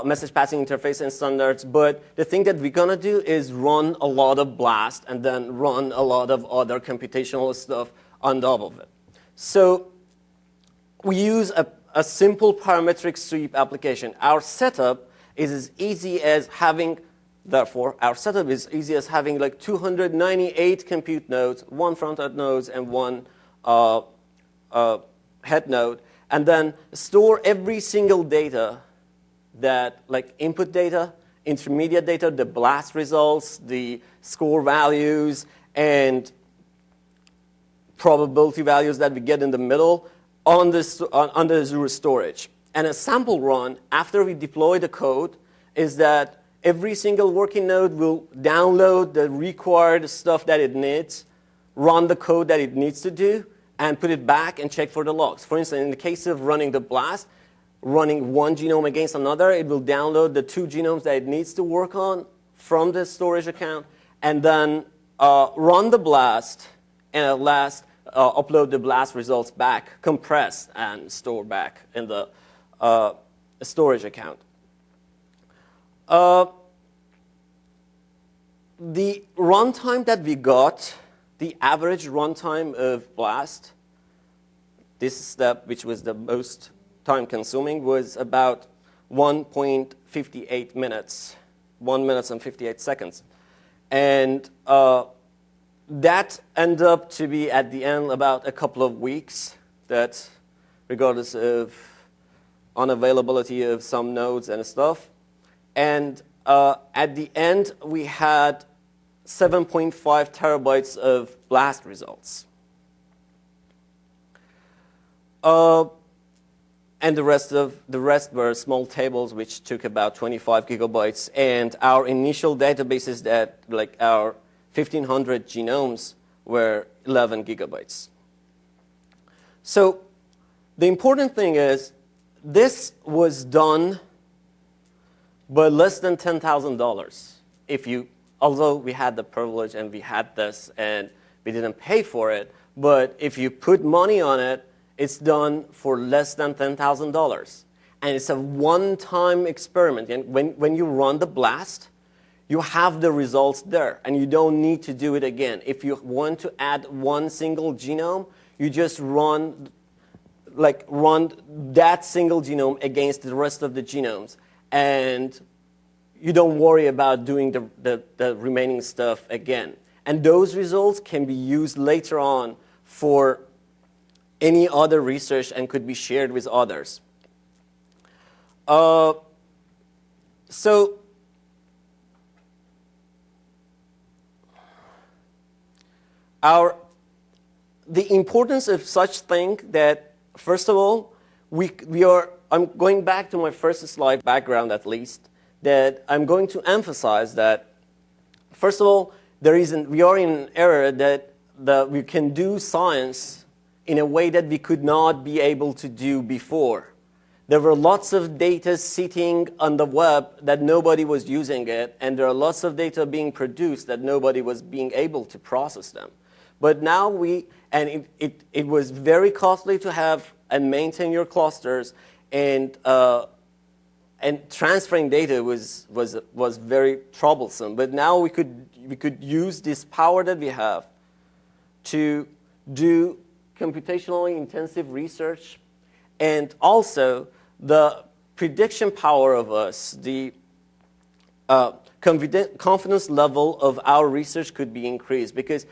message passing interface and standards. But the thing that we're going to do is run a lot of BLAST and then run a lot of other computational stuff on top of it. So we use a simple parametric sweep application. Our setup is as easy as having, therefore, our setup is easy as having like 298 compute nodes, 1 front-end node and 1 head node, and then store every single data that, like input data, intermediate data, the BLAST results, the score values, and probability values that we get in the middle on the Azure storage. And a sample run after we deploy the code is that every single working node will download the required stuff that it needs, run the code that it needs to do, and put it back and check for the logs. For instance, in the case of running the BLAST, running one genome against another, it will download the 2 genomes that it needs to work on from the storage account, and then run the BLAST, and at last upload the BLAST results back, compressed, and store back in the storage account. The runtime that we got, the average runtime of BLAST, this step, which was the most time-consuming, was about 1.58 minutes, 1 minute and 58 seconds. And that ended up to be, at the end, about a couple of weeks, that regardless of unavailability of some nodes and stuff. And at the end, we had 7.5 terabytes of BLAST results. And the rest were small tables, which took about 25 gigabytes. And our initial databases that, like our 1,500 genomes, were 11 gigabytes. So the important thing is, this was done by less than $10,000. Although we had the privilege and we had this and we didn't pay for it, but if you put money on it, it's done for less than $10,000. And it's a one-time experiment. And when you run the BLAST, you have the results there, and you don't need to do it again. If you want to add one single genome, you just run that single genome against the rest of the genomes, and you don't worry about doing the remaining stuff again. And those results can be used later on for any other research and could be shared with others. So the importance of such thing that, first of all, I'm going back to my first slide background at least, that I'm going to emphasize that, first of all, we are in an era that we can do science in a way that we could not be able to do before. There were lots of data sitting on the web that nobody was using it, and there are lots of data being produced that nobody was being able to process them. But now it was very costly to have and maintain your clusters, and transferring data was very troublesome. But now we could use this power that we have to do computationally intensive research, and also the prediction power of us, the confidence level of our research could be increased. Because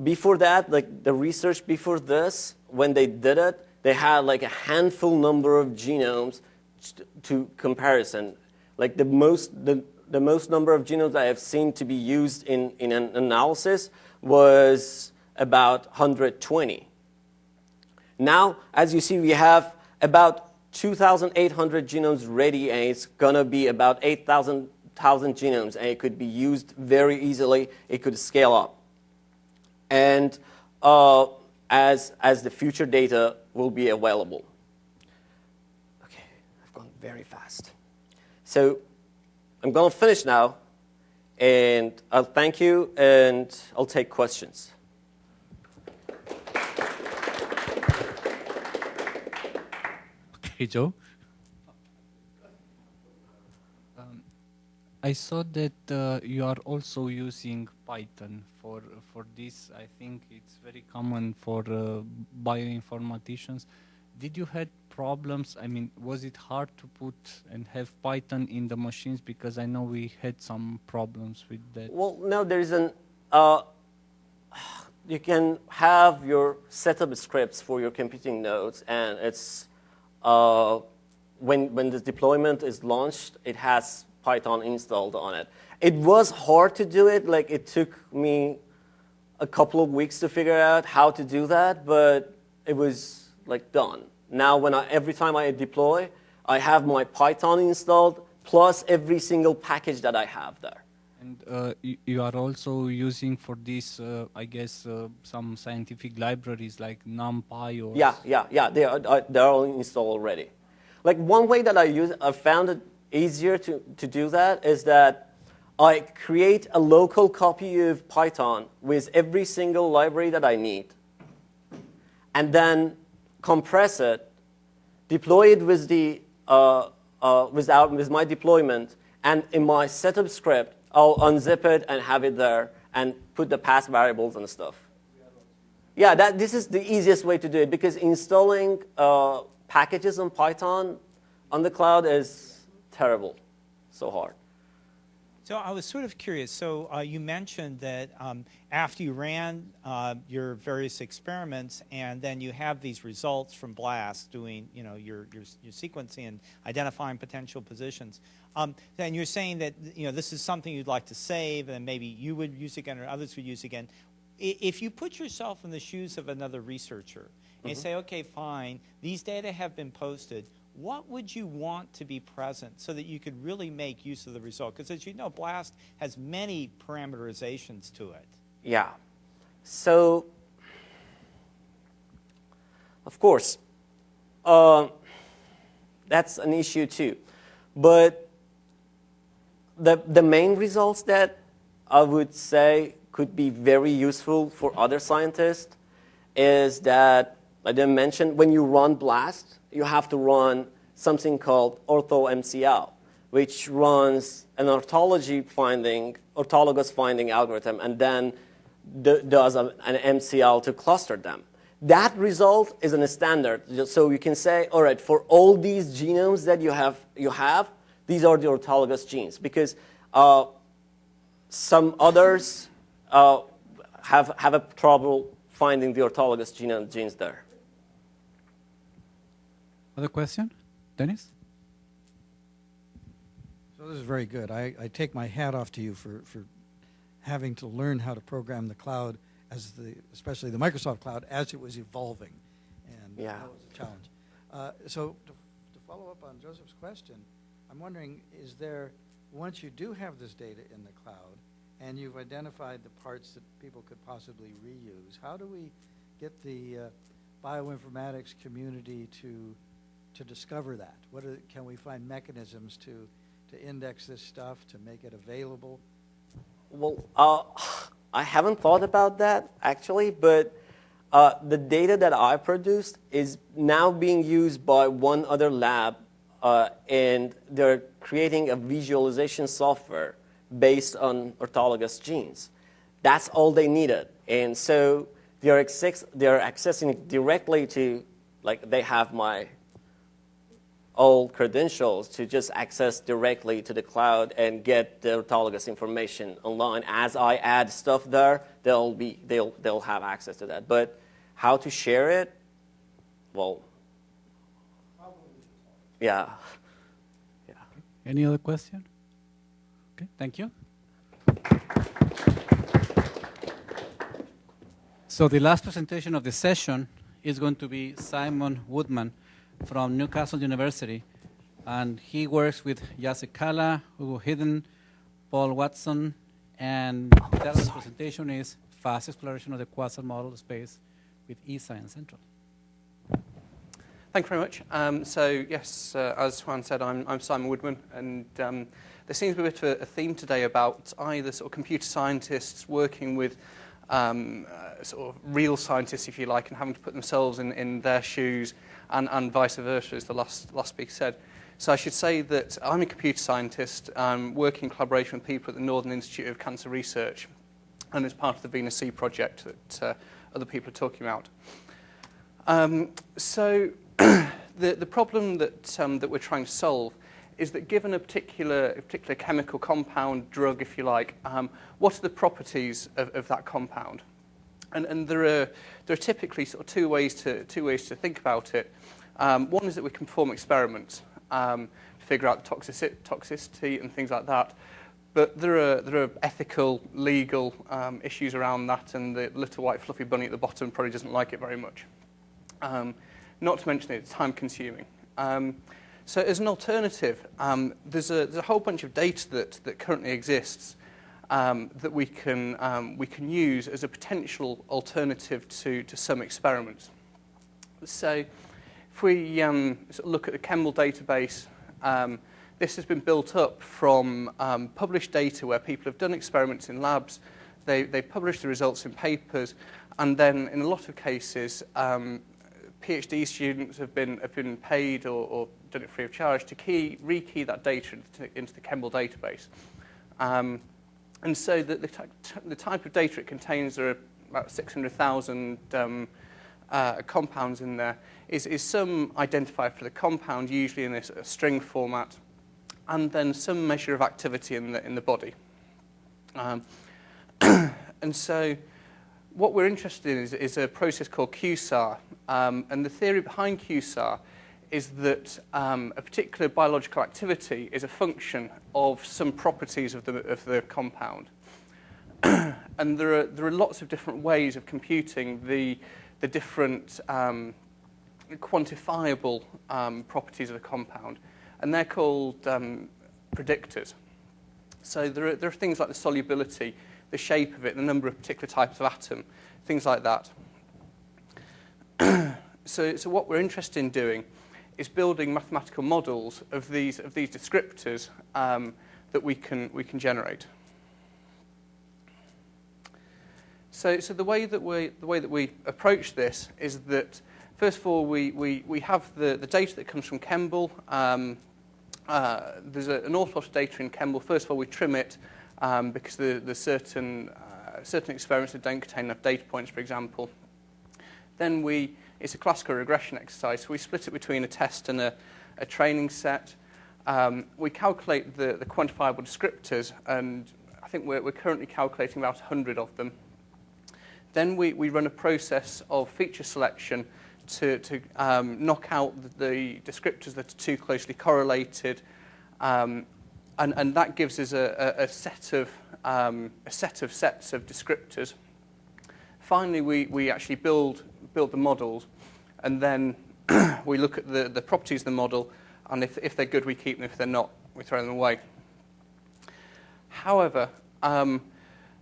before that, like the research before this, when they did it, they had like a handful number of genomes to comparison. Like the most number of genomes I have seen to be used in an analysis was about 120. Now, as you see, we have about 2,800 genomes ready, and it's going to be about 8,000 genomes, and it could be used very easily. It could scale up. And as the future data will be available. Okay, I've gone very fast. So I'm going to finish now, and I'll thank you, and I'll take questions. Hey, Joe. I saw that you are also using Python for this. I think it's very common for bioinformaticians. Did you have problems? I mean, was it hard to put and have Python in the machines? Because I know we had some problems with that. Well, no, there is you can have your setup scripts for your computing nodes, and it's when the deployment is launched, it has Python installed on it. It was hard to do it. Like, it took me a couple of weeks to figure out how to do that, but it was like done. Now, every time I deploy, I have my Python installed plus every single package that I have there. And you are also using for this, I guess, some scientific libraries like NumPy or... Yeah. They're all installed already. Like, one way that I found it easier to do that is that I create a local copy of Python with every single library that I need, and then compress it, deploy it with with my deployment, and in my setup script, I'll unzip it and have it there and put the path variables and stuff. Yeah, this is the easiest way to do it, because installing packages in Python on the cloud is terrible, so hard. So I was sort of curious. So you mentioned that after you ran your various experiments, and then you have these results from BLAST doing, your sequencing and identifying potential positions. Then you're saying that this is something you'd like to save, and maybe you would use again or others would use again. If you put yourself in the shoes of another researcher and you say, okay, fine, these data have been posted, what would you want to be present so that you could really make use of the result? Because as you know, BLAST has many parameterizations to it. Yeah. So, of course, that's an issue too. But the main results that I would say could be very useful for other scientists is that, I didn't mention, when you run BLAST, you have to run something called ortho-MCL, which runs an orthologous finding algorithm, and then does an MCL to cluster them. That result is in a standard. So you can say, all right, for all these genomes that you have, these are the orthologous genes, because some others have a trouble finding the orthologous genes there. Other question? Dennis? So this is very good. I take my hat off to you for having to learn how to program the cloud, especially the Microsoft cloud, as it was evolving. And that was a challenge. So to follow up on Joseph's question, I'm wondering, is there, once you do have this data in the cloud, and you've identified the parts that people could possibly reuse, how do we get the bioinformatics community to discover that? Can we find mechanisms to index this stuff, to make it available? Well, I haven't thought about that, actually, but the data that I produced is now being used by one other lab, and they're creating a visualization software based on orthologous genes. That's all they needed. And so they're accessing it directly to, like, they have my all credentials to just access directly to the cloud and get the orthologous information online. As I add stuff there, they'll have access to that. But how to share it? Well, yeah. Any other question? Okay, thank you. So the last presentation of the session is going to be Simon Woodman from Newcastle University, and he works with Jacek Kala, Hugo Hidden, Paul Watson, and the title of the presentation is Fast Exploration of the Quasar Model Space with eScience Central. Thank you very much. As Juan said, I'm Simon Woodman, and there seems to be a bit of a theme today about either sort of computer scientists working with sort of real scientists, if you like, and having to put themselves in their shoes, and vice versa, as the last speaker said. So I should say that I'm a computer scientist, working in collaboration with people at the Northern Institute of Cancer Research, and as part of the Venus C project that other people are talking about. The problem that we're trying to solve is that given a particular chemical compound, drug, if you like, what are the properties of that compound? And there are typically sort of two ways to think about it. One is that we can perform experiments to figure out toxicity and things like that. But there are ethical, legal issues around that, and the little white fluffy bunny at the bottom probably doesn't like it very much. Not to mention it's time-consuming. So as an alternative, there's a whole bunch of data that currently exists that we can use as a potential alternative to some experiments. So if we sort of look at the ChemL database, this has been built up from published data where people have done experiments in labs. They publish the results in papers, and then in a lot of cases, PhD students have been paid or done it free of charge to rekey that data into the ChemL database. And so the type of data it contains, there are about 600,000 compounds in there, is some identifier for the compound, usually in a string format, and then some measure of activity in the body. And so what we're interested in is a process called QSAR. And the theory behind QSAR is that a particular biological activity is a function of some properties of the compound. And there are lots of different ways of computing the different quantifiable properties of the compound, and they're called predictors. So there are things like the solubility, the shape of it, the number of particular types of atom, things like that. So what we're interested in doing is building mathematical models of these descriptors that we can generate. So the way that we approach this is that first of all we have the data that comes from ChemL, there's an awful lot of data in Kemble. First of all, we trim it because there's certain experiments that don't contain enough data points, for example. Then it's a classical regression exercise, so we split it between a test and a training set. We calculate the quantifiable descriptors, and I think we're currently calculating about 100 of them. Then we run a process of feature selection to knock out the descriptors that are too closely correlated, and that gives us a set of sets of descriptors. Finally, we actually build the models, and then we look at the properties of the model, and if they're good, we keep them. If they're not, we throw them away. However,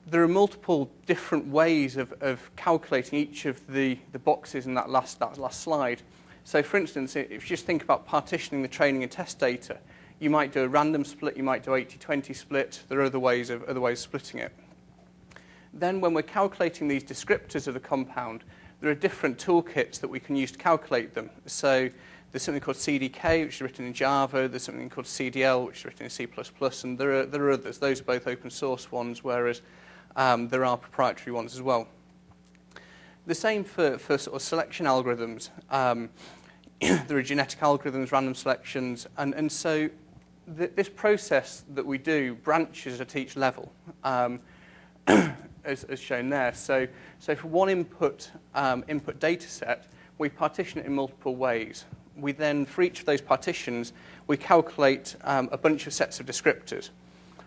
there are multiple different ways of calculating each of the boxes in that last slide. So, for instance, if you just think about partitioning the training and test data, you might do a random split, you might do 80-20 split. There are other ways of splitting it. Then, when we're calculating these descriptors of the compound, there are different toolkits that we can use to calculate them. So, there's something called CDK, which is written in Java. There's something called CDL, which is written in C++, and there are others. Those are both open source ones, whereas there are proprietary ones as well. The same for sort of selection algorithms. There are genetic algorithms, random selections, and so this process that we do branches at each level, as shown there. So for one input data set, we partition it in multiple ways. We then, for each of those partitions, we calculate a bunch of sets of descriptors.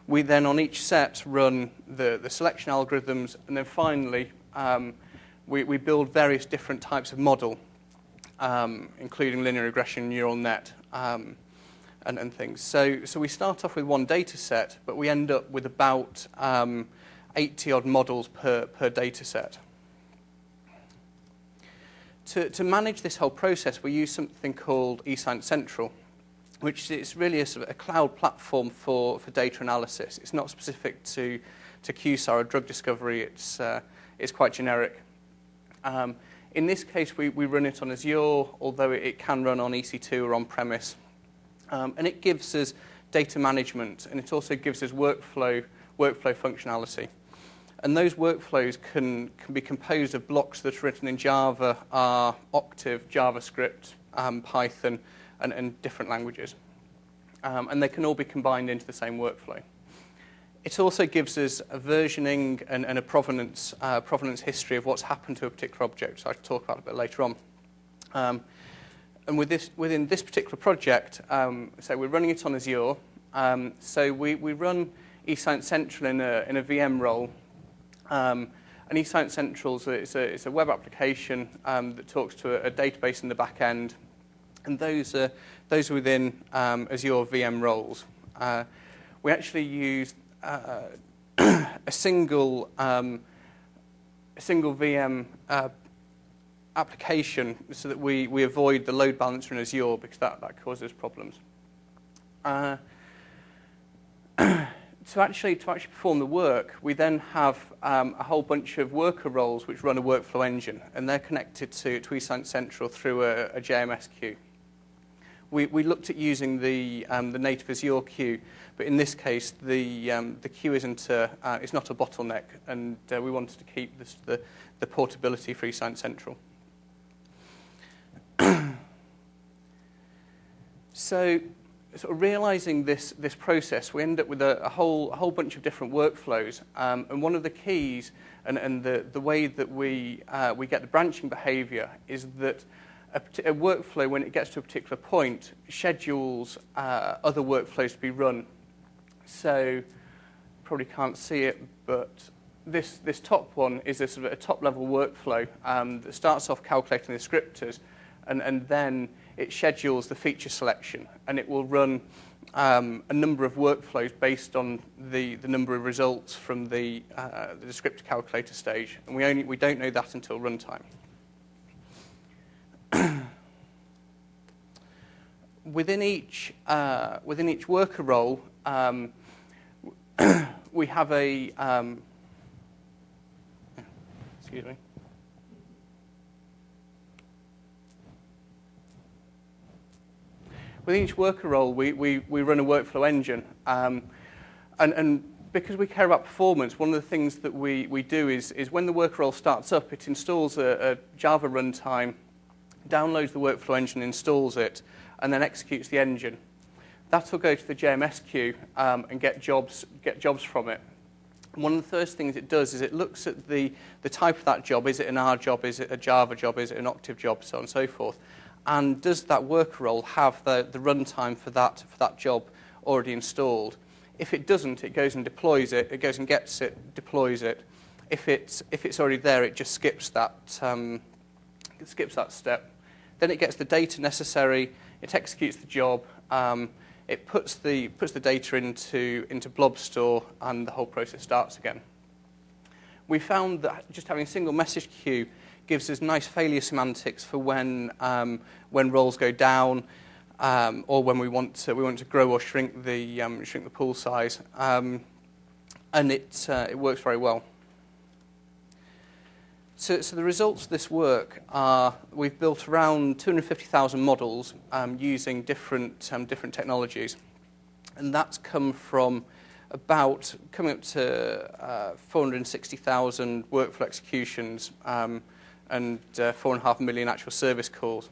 We then, on each set, run the selection algorithms, and then finally, we build various different types of model, including linear regression, neural net, and things. So we start off with one data set, but we end up with about 80-odd models per data set. To manage this whole process, we use something called eScience Central, which is really a cloud platform for data analysis. It's not specific to QSAR or drug discovery. It's quite generic. In this case, we run it on Azure, although it can run on EC2 or on-premise. And it gives us data management, and it also gives us workflow functionality. And those workflows can be composed of blocks that are written in Java, R, Octave, JavaScript, Python, and different languages. And they can all be combined into the same workflow. It also gives us a versioning and a provenance history of what's happened to a particular object, so I'll talk about it a bit later on. And within this particular project, so we're running it on Azure. So we run eScience Central in a VM role. And eScience Central is a web application that talks to a database in the back end, and those are within Azure VM roles. We actually use a single VM application so that we avoid the load balancer in Azure, because that causes problems. To actually perform the work, we then have a whole bunch of worker roles which run a workflow engine, and they're connected to eScience Central through a JMS queue. We looked at using the native Azure queue, but in this case, the queue it's not a bottleneck, and we wanted to keep the portability for eScience Central. So, sort of realizing this process, we end up with a whole bunch of different workflows, and one of the keys and the way that we get the branching behavior is that a workflow, when it gets to a particular point, schedules other workflows to be run. So, probably can't see it, but this top one is a sort of a top-level workflow that starts off calculating the descriptors, and then it schedules the feature selection, and it will run a number of workflows based on the number of results from the descriptor calculator stage, and we don't know that until runtime. Within each worker role, we have a excuse me. Within each worker role, we run a workflow engine. And because we care about performance, one of the things that we do is when the worker role starts up, it installs a Java runtime, downloads the workflow engine, installs it, and then executes the engine. That will go to the JMS queue and get jobs from it. And one of the first things it does is it looks at the type of that job. Is it an R job? Is it a Java job? Is it an Octave job? So on and so forth. And does that worker role have the runtime for that job already installed? If it doesn't, it goes and deploys it. It goes and gets it, deploys it. If it's already there, it just skips that step. Then it gets the data necessary. It executes the job. It puts the data into blob store, and the whole process starts again. We found that just having a single message queue gives us nice failure semantics for when roles go down, or when we want to grow or shrink the pool size, and it works very well. So the results of this work are we've built around 250,000 models using different technologies, and that's come from coming up to 460,000 workflow executions and 4.5 million actual service calls.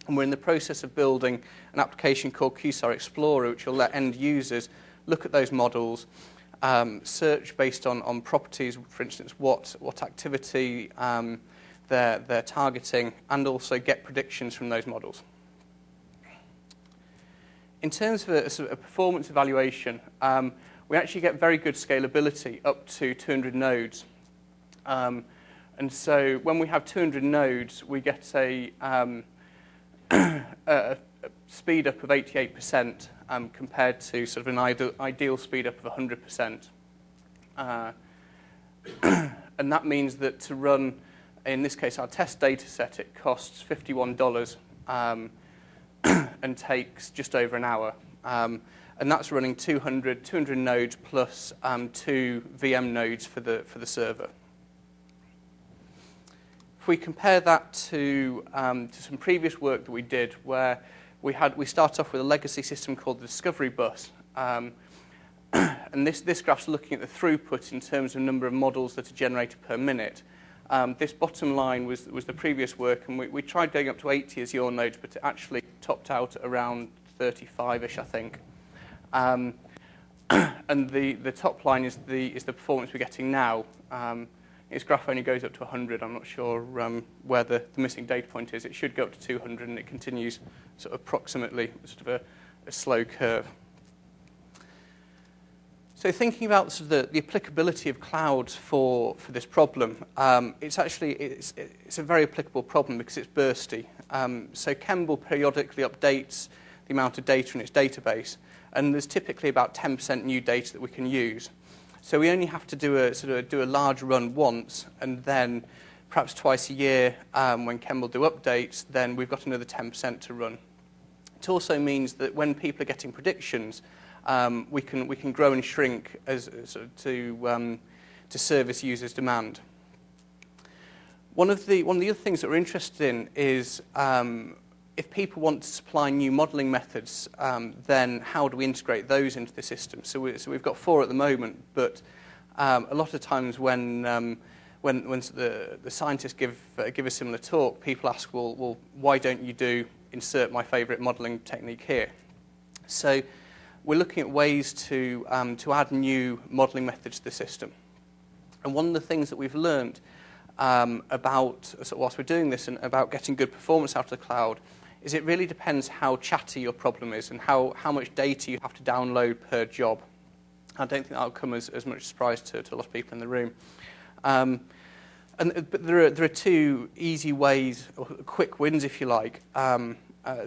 And we're in the process of building an application called QSAR Explorer, which will let end users look at those models, search based on properties, for instance, what activity they're targeting, and also get predictions from those models. In terms of a performance evaluation, we actually get very good scalability up to 200 nodes. And so when we have 200 nodes, we get a speed up of 88%. Compared to sort of an ideal speed up of 100%. And that means that to run, in this case, our test data set, it costs $51 and takes just over an hour. And that's running 200 nodes plus 2 VM nodes for the server. If we compare that to some previous work that we did, where we start off with a legacy system called the Discovery Bus, and this graph's looking at the throughput in terms of number of models that are generated per minute. This bottom line was the previous work, and we tried going up to 80 as your nodes, but it actually topped out at around 35-ish, I think. And the top line is the performance we're getting now. Its graph only goes up to 100. I'm not sure where the missing data point is. It should go up to 200, and it continues sort of approximately sort of a slow curve. So thinking about sort of the applicability of clouds for this problem, it's a very applicable problem because it's bursty. So Kemble periodically updates the amount of data in its database, and there's typically about 10% new data that we can use. So we only have to do a large run once, and then perhaps twice a year when Kemble do updates, then we've got another 10% to run. It also means that when people are getting predictions, we can grow and shrink to service users' demand. One of the other things that we're interested in is if people want to supply new modelling methods, then how do we integrate those into the system? So we've got 4 at the moment, but a lot of times when the scientists give a similar talk, people ask, well, why don't you insert my favourite modelling technique here? So we're looking at ways to add new modelling methods to the system. And one of the things that we've learned whilst we're doing this and about getting good performance out of the cloud is it really depends how chatty your problem is and how much data you have to download per job. I don't think that'll come as much surprise to a lot of people in the room. But there are 2 easy ways, or quick wins if you like,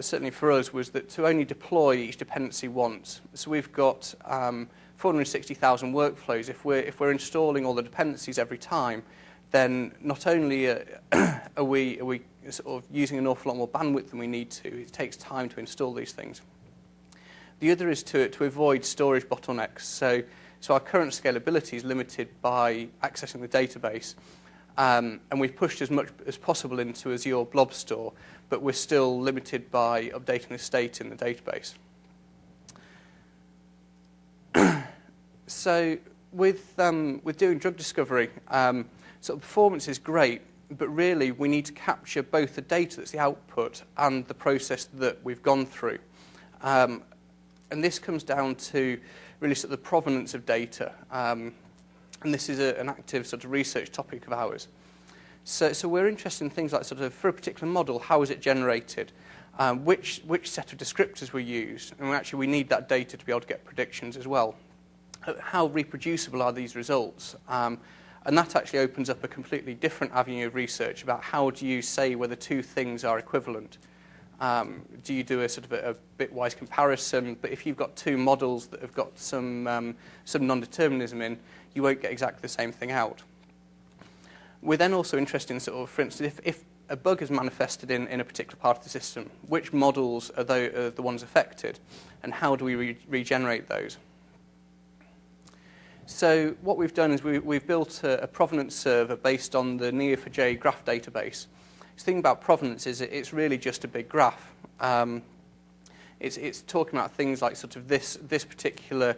certainly for us, was that to only deploy each dependency once. So we've got 460,000 workflows. If we're installing all the dependencies every time, then not only are we sort of using an awful lot more bandwidth than we need to, it takes time to install these things. The other is to avoid storage bottlenecks. So our current scalability is limited by accessing the database. And we've pushed as much as possible into Azure Blob Store, but we're still limited by updating the state in the database. So with doing drug discovery, sort of performance is great, but really we need to capture both the data that's the output and the process that we've gone through. And this comes down to really sort of the provenance of data. And this is an active sort of research topic of ours. So we're interested in things like sort of, for a particular model, how is it generated? Which set of descriptors were used? And actually we need that data to be able to get predictions as well. How reproducible are these results? And that actually opens up a completely different avenue of research about how do you say whether two things are equivalent. Do you do a sort of a bitwise comparison? But if you've got two models that have got some non-determinism in, you won't get exactly the same thing out. We're then also interested in sort of, for instance, if a bug is manifested in a particular part of the system, which models are the ones affected, and how do we regenerate those? So what we've done is we've built a provenance server based on the Neo4j graph database. The thing about provenance is it's really just a big graph. It's talking about things like sort of this particular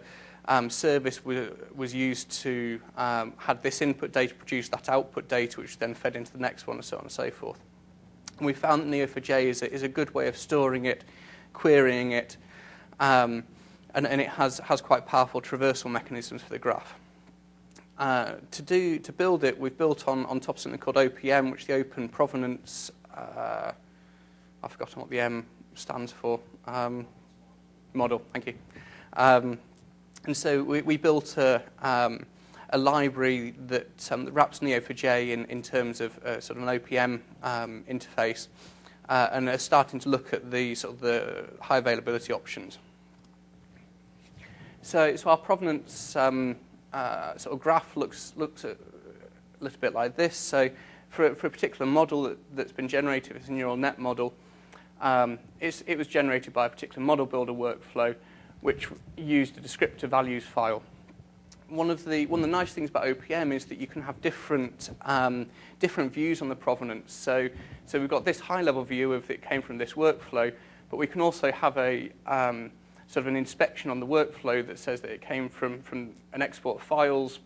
service was used to had this input data produce that output data, which then fed into the next one, and so on and so forth. And we found that Neo4j is a good way of storing it, querying it, and it has quite powerful traversal mechanisms for the graph. To build it, we've built on top of something called OPM, which is the Open Provenance. I've forgotten what the M stands for. Model. Thank you. And so we built a library that wraps Neo4j in terms of sort of an OPM interface, and are starting to look at the sort of the high availability options. So our provenance sort of graph looks a little bit like this. So for a particular model that's been generated, it's a neural net model. It was generated by a particular model builder workflow, which used a descriptor values file. One of the nice things about OPM is that you can have different views on the provenance. So we've got this high-level view of it came from this workflow, but we can also have a sort of an inspection on the workflow that says that it came from an export files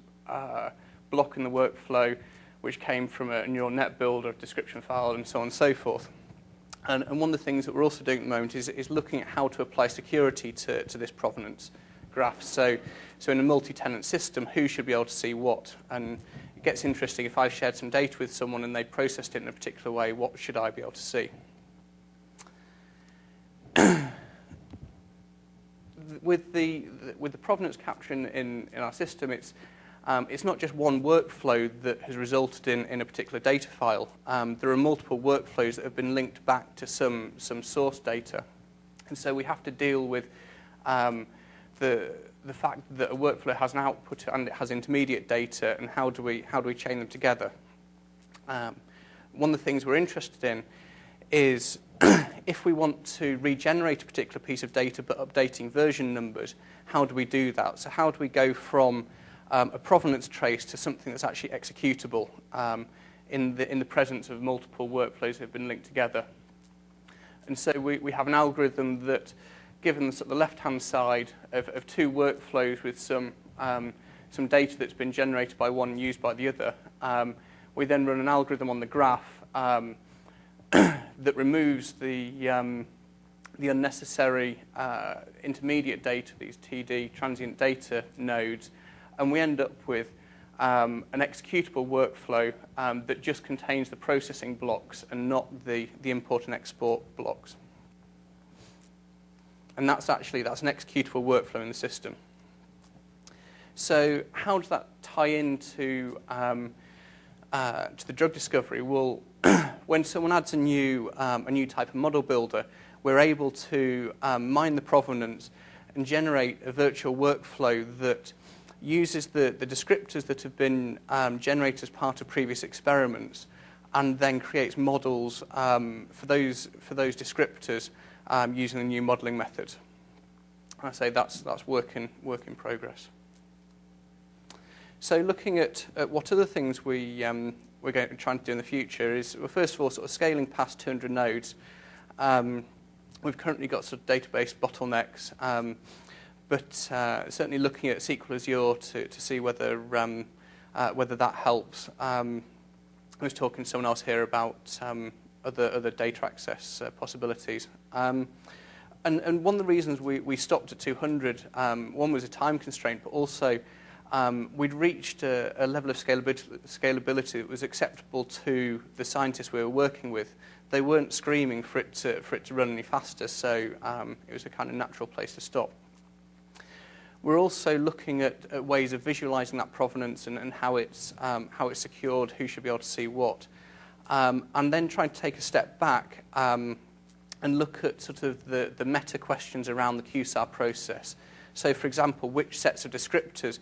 block in the workflow, which came from a neural net builder description file, and so on and so forth. And one of the things that we're also doing at the moment is looking at how to apply security to this provenance graph. So in a multi-tenant system, who should be able to see what? And it gets interesting if I've shared some data with someone and they processed it in a particular way, what should I be able to see? With the provenance capture in our system, it's not just one workflow that has resulted in a particular data file. There are multiple workflows that have been linked back to some source data. And so we have to deal with the fact that a workflow has an output and it has intermediate data, and how do we chain them together? One of the things we're interested in is if we want to regenerate a particular piece of data but updating version numbers, how do we do that? So how do we go from a provenance trace to something that's actually executable in the presence of multiple workflows that have been linked together? And so we have an algorithm that, given the left-hand side of two workflows with some data that's been generated by one and used by the other, we then run an algorithm on the graph that removes the unnecessary intermediate data, these TD, transient data nodes, and we end up with an executable workflow that just contains the processing blocks and not the import and export blocks. And that's an executable workflow in the system. So how does that tie into to the drug discovery? Well, when someone adds a new type of model builder, we're able to mine the provenance and generate a virtual workflow that uses the descriptors that have been generated as part of previous experiments, and then creates models for those descriptors using the new modeling method. I say that's work in progress. So looking at what other things we're trying to do in the future is, well, first of all, sort of scaling past 200 nodes. We've currently got sort of database bottlenecks, but certainly looking at SQL Azure to see whether that helps. I was talking to someone else here about other data access possibilities. And one of the reasons we stopped at 200, one was a time constraint, but also we'd reached a level of scalability that was acceptable to the scientists we were working with. They weren't screaming for it to run any faster, so it was a kind of natural place to stop. We're also looking at ways of visualizing that provenance and how it's secured, who should be able to see what, and then trying to take a step back and look at sort of the meta questions around the QSAR process. So, for example, which sets of descriptors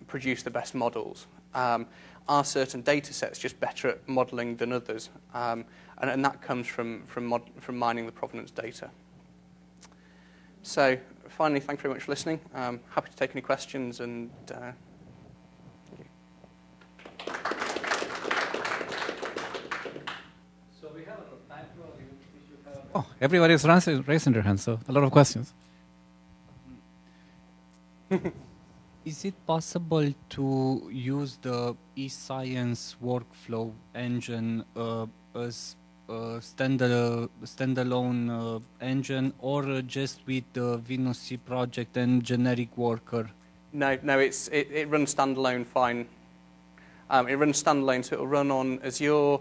produce the best models? Are certain data sets just better at modeling than others? And that comes from mining the provenance data. So, finally, thank you very much for listening. Happy to take any questions, and thank you. So we have a lot of time to everybody's raising their hands, so a lot of questions. Is it possible to use the eScience workflow engine as a standalone engine, or just with the Venus C project and generic worker? No, it runs standalone fine. It runs standalone, so it'll run on Azure,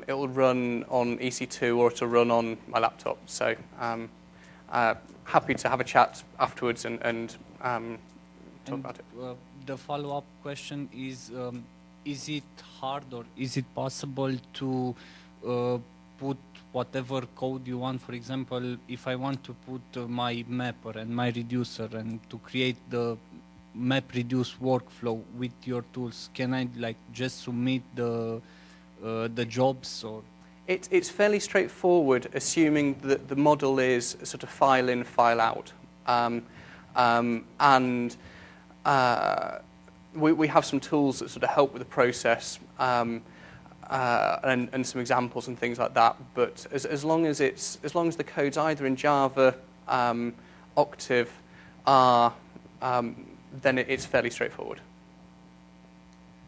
it'll run on EC2, or it'll run on my laptop. So happy to have a chat afterwards and talk about it. The follow-up question is it hard or is it possible to put whatever code you want? For example, if I want to put my mapper and my reducer and to create the map reduce workflow with your tools, can I just submit the jobs? Or it's fairly straightforward, assuming that the model is sort of file in, file out, and we have some tools that sort of help with the process, and some examples and things like that. But as long as the code's either in Java, Octave, R, then it's fairly straightforward.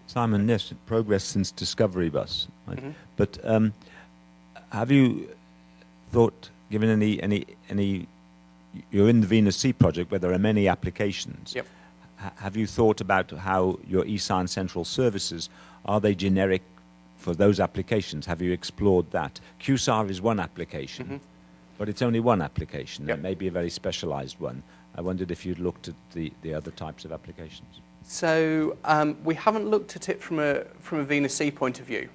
Simon, yes, progress since Discovery Bus. Right? Mm-hmm. But have you thought, given any? You're in the Venus C project where there are many applications. Yep. Have you thought about how your eScience Central services, are they generic for those applications? Have you explored that? QSAR is one application, mm-hmm. but it's only one application. Yep. It may be a very specialized one. I wondered if you'd looked at the other types of applications. So we haven't looked at it from a Venus C point of view.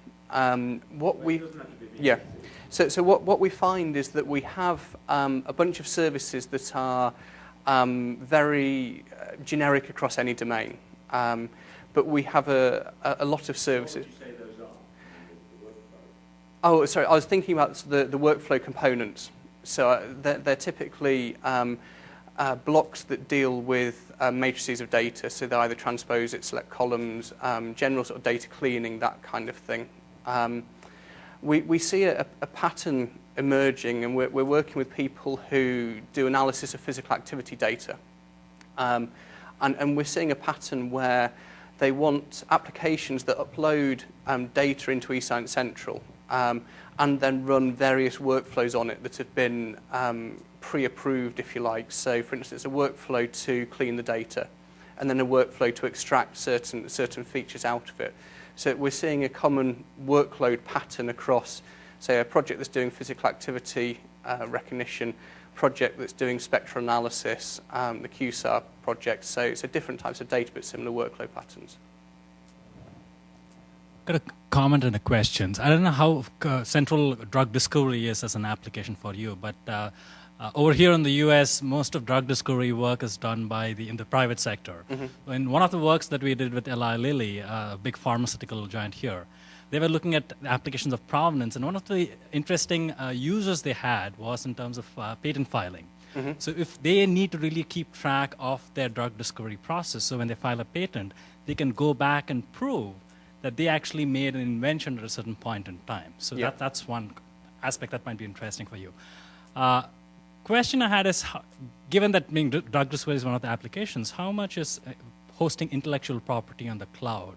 So what we find is that we have a bunch of services that are very generic across any domain, but we have a lot of services. What would you say those are? Oh, sorry, I was thinking about the workflow components. So they're typically blocks that deal with matrices of data. So they either transpose it, select columns, general sort of data cleaning, that kind of thing. We see a pattern emerging, and we're working with people who do analysis of physical activity data. And we're seeing a pattern where they want applications that upload data into eScience Central and then run various workflows on it that have been pre-approved, if you like. So, for instance, a workflow to clean the data, and then a workflow to extract certain features out of it. So we're seeing a common workload pattern across, say, a project that's doing physical activity recognition, project that's doing spectral analysis, the QSAR project. So it's different types of data, but similar workload patterns. Got a comment and a question. I don't know how central drug discovery is as an application for you, but over here in the U.S., most of drug discovery work is done in the private sector. Mm-hmm. And one of the works that we did with Eli Lilly, a big pharmaceutical giant here, they were looking at applications of provenance, and one of the interesting uses they had was in terms of patent filing. Mm-hmm. So if they need to really keep track of their drug discovery process, so when they file a patent, they can go back and prove that they actually made an invention at a certain point in time. So Yeah. that's one aspect that might be interesting for you. Question I had is, given that drug discovery is one of the applications, how much is hosting intellectual property on the cloud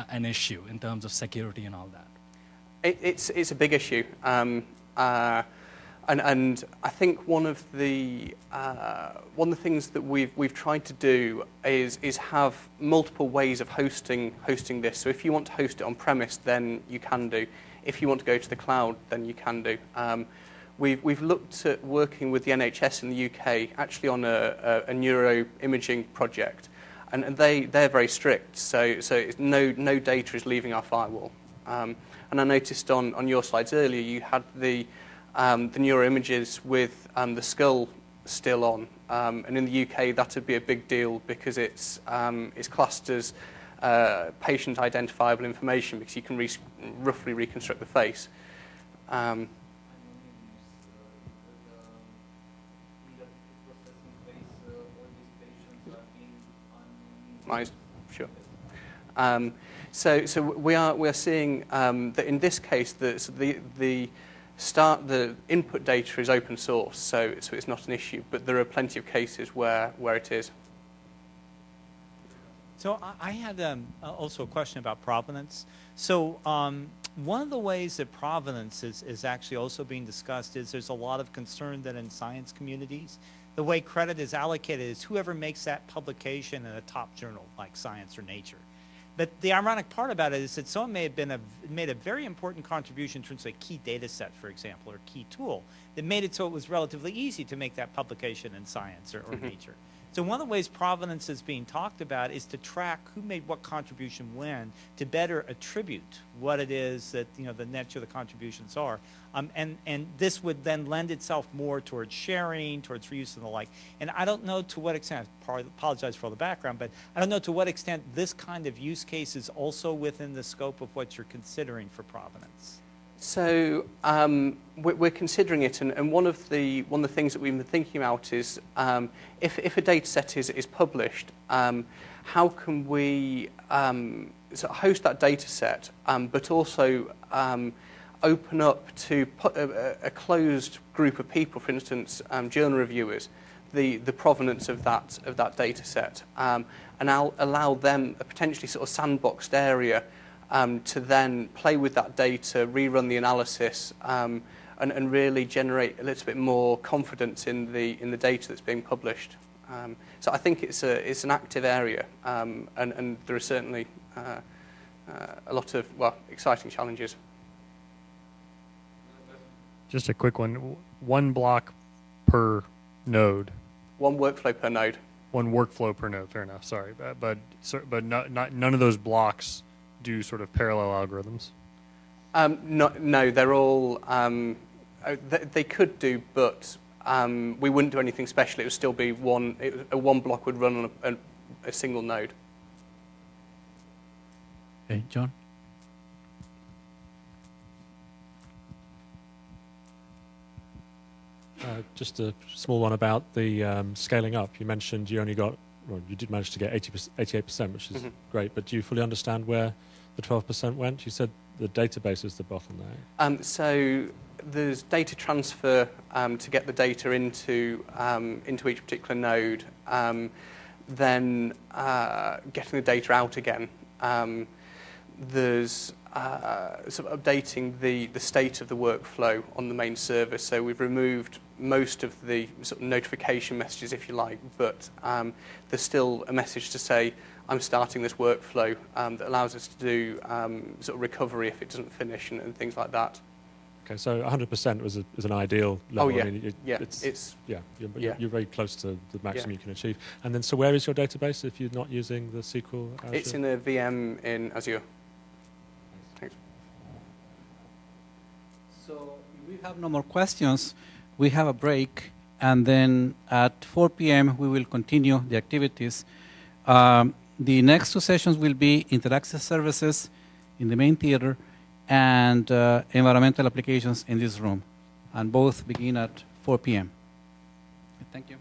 an issue in terms of security and all that? It's a big issue, and I think one of the things that we've tried to do is have multiple ways of hosting this. So if you want to host it on premise, then you can do. If you want to go to the cloud, then you can do. We've looked at working with the NHS in the UK, actually on a neuroimaging project, and they're very strict. So it's no data is leaving our firewall. And I noticed on your slides earlier, you had the neuroimages with the skull still on, and in the UK that would be a big deal because it's classed as patient identifiable information because you can roughly reconstruct the face. Sure. So we are seeing that in this case the input data is open source, so it's not an issue. But there are plenty of cases where it is. So I had also a question about provenance. So one of the ways that provenance is actually also being discussed is there's a lot of concern that in science communities, the way credit is allocated is whoever makes that publication in a top journal like Science or Nature. But the ironic part about it is that someone may have made a very important contribution in terms of a key data set, for example, or key tool that made it so it was relatively easy to make that publication in Science or Nature. So one of the ways provenance is being talked about is to track who made what contribution when to better attribute what it is that the nature of the contributions are. And this would then lend itself more towards sharing, towards reuse and the like. And I don't know to what extent, I apologize for all the background, but I don't know to what extent this kind of use case is also within the scope of what you're considering for provenance. So we're considering it, and one of the things that we've been thinking about is if a data set is published, how can we sort of host that data set, but also open up to a closed group of people, for instance, journal reviewers, the provenance of that data set, and allow them a potentially sort of sandboxed area to then play with that data, rerun the analysis, and really generate a little bit more confidence in the data that's being published. So I think it's an active area, and there are certainly a lot of exciting challenges. Just a quick one. One block per node. One workflow per node. One workflow per node. Fair enough. Sorry, but none of those blocks do sort of parallel algorithms? No, they're all, they could do, but we wouldn't do anything special. It would still be one block would run on a single node. Okay, John? Just a small one about the scaling up. You mentioned you only got, well, you did manage to get 88%, which is great, but do you fully understand where the 12% went? You said the database is the bottleneck. So there's data transfer to get the data into each particular node, then getting the data out again. There's sort of updating the state of the workflow on the main server. So we've removed most of the sort of notification messages, if you like, but there's still a message to say, I'm starting this workflow that allows us to do sort of recovery if it doesn't finish and things like that. Okay, so 100% is an ideal level. Oh, yeah. I mean, you're very close to the maximum you can achieve. And then, so where is your database if you're not using the SQL Azure? It's in a VM in Azure. Thanks. So if we have no more questions, we have a break, and then at 4 p.m. we will continue the activities. The next two sessions will be interactive services in the main theater and environmental applications in this room, and both begin at 4 p.m. Thank you.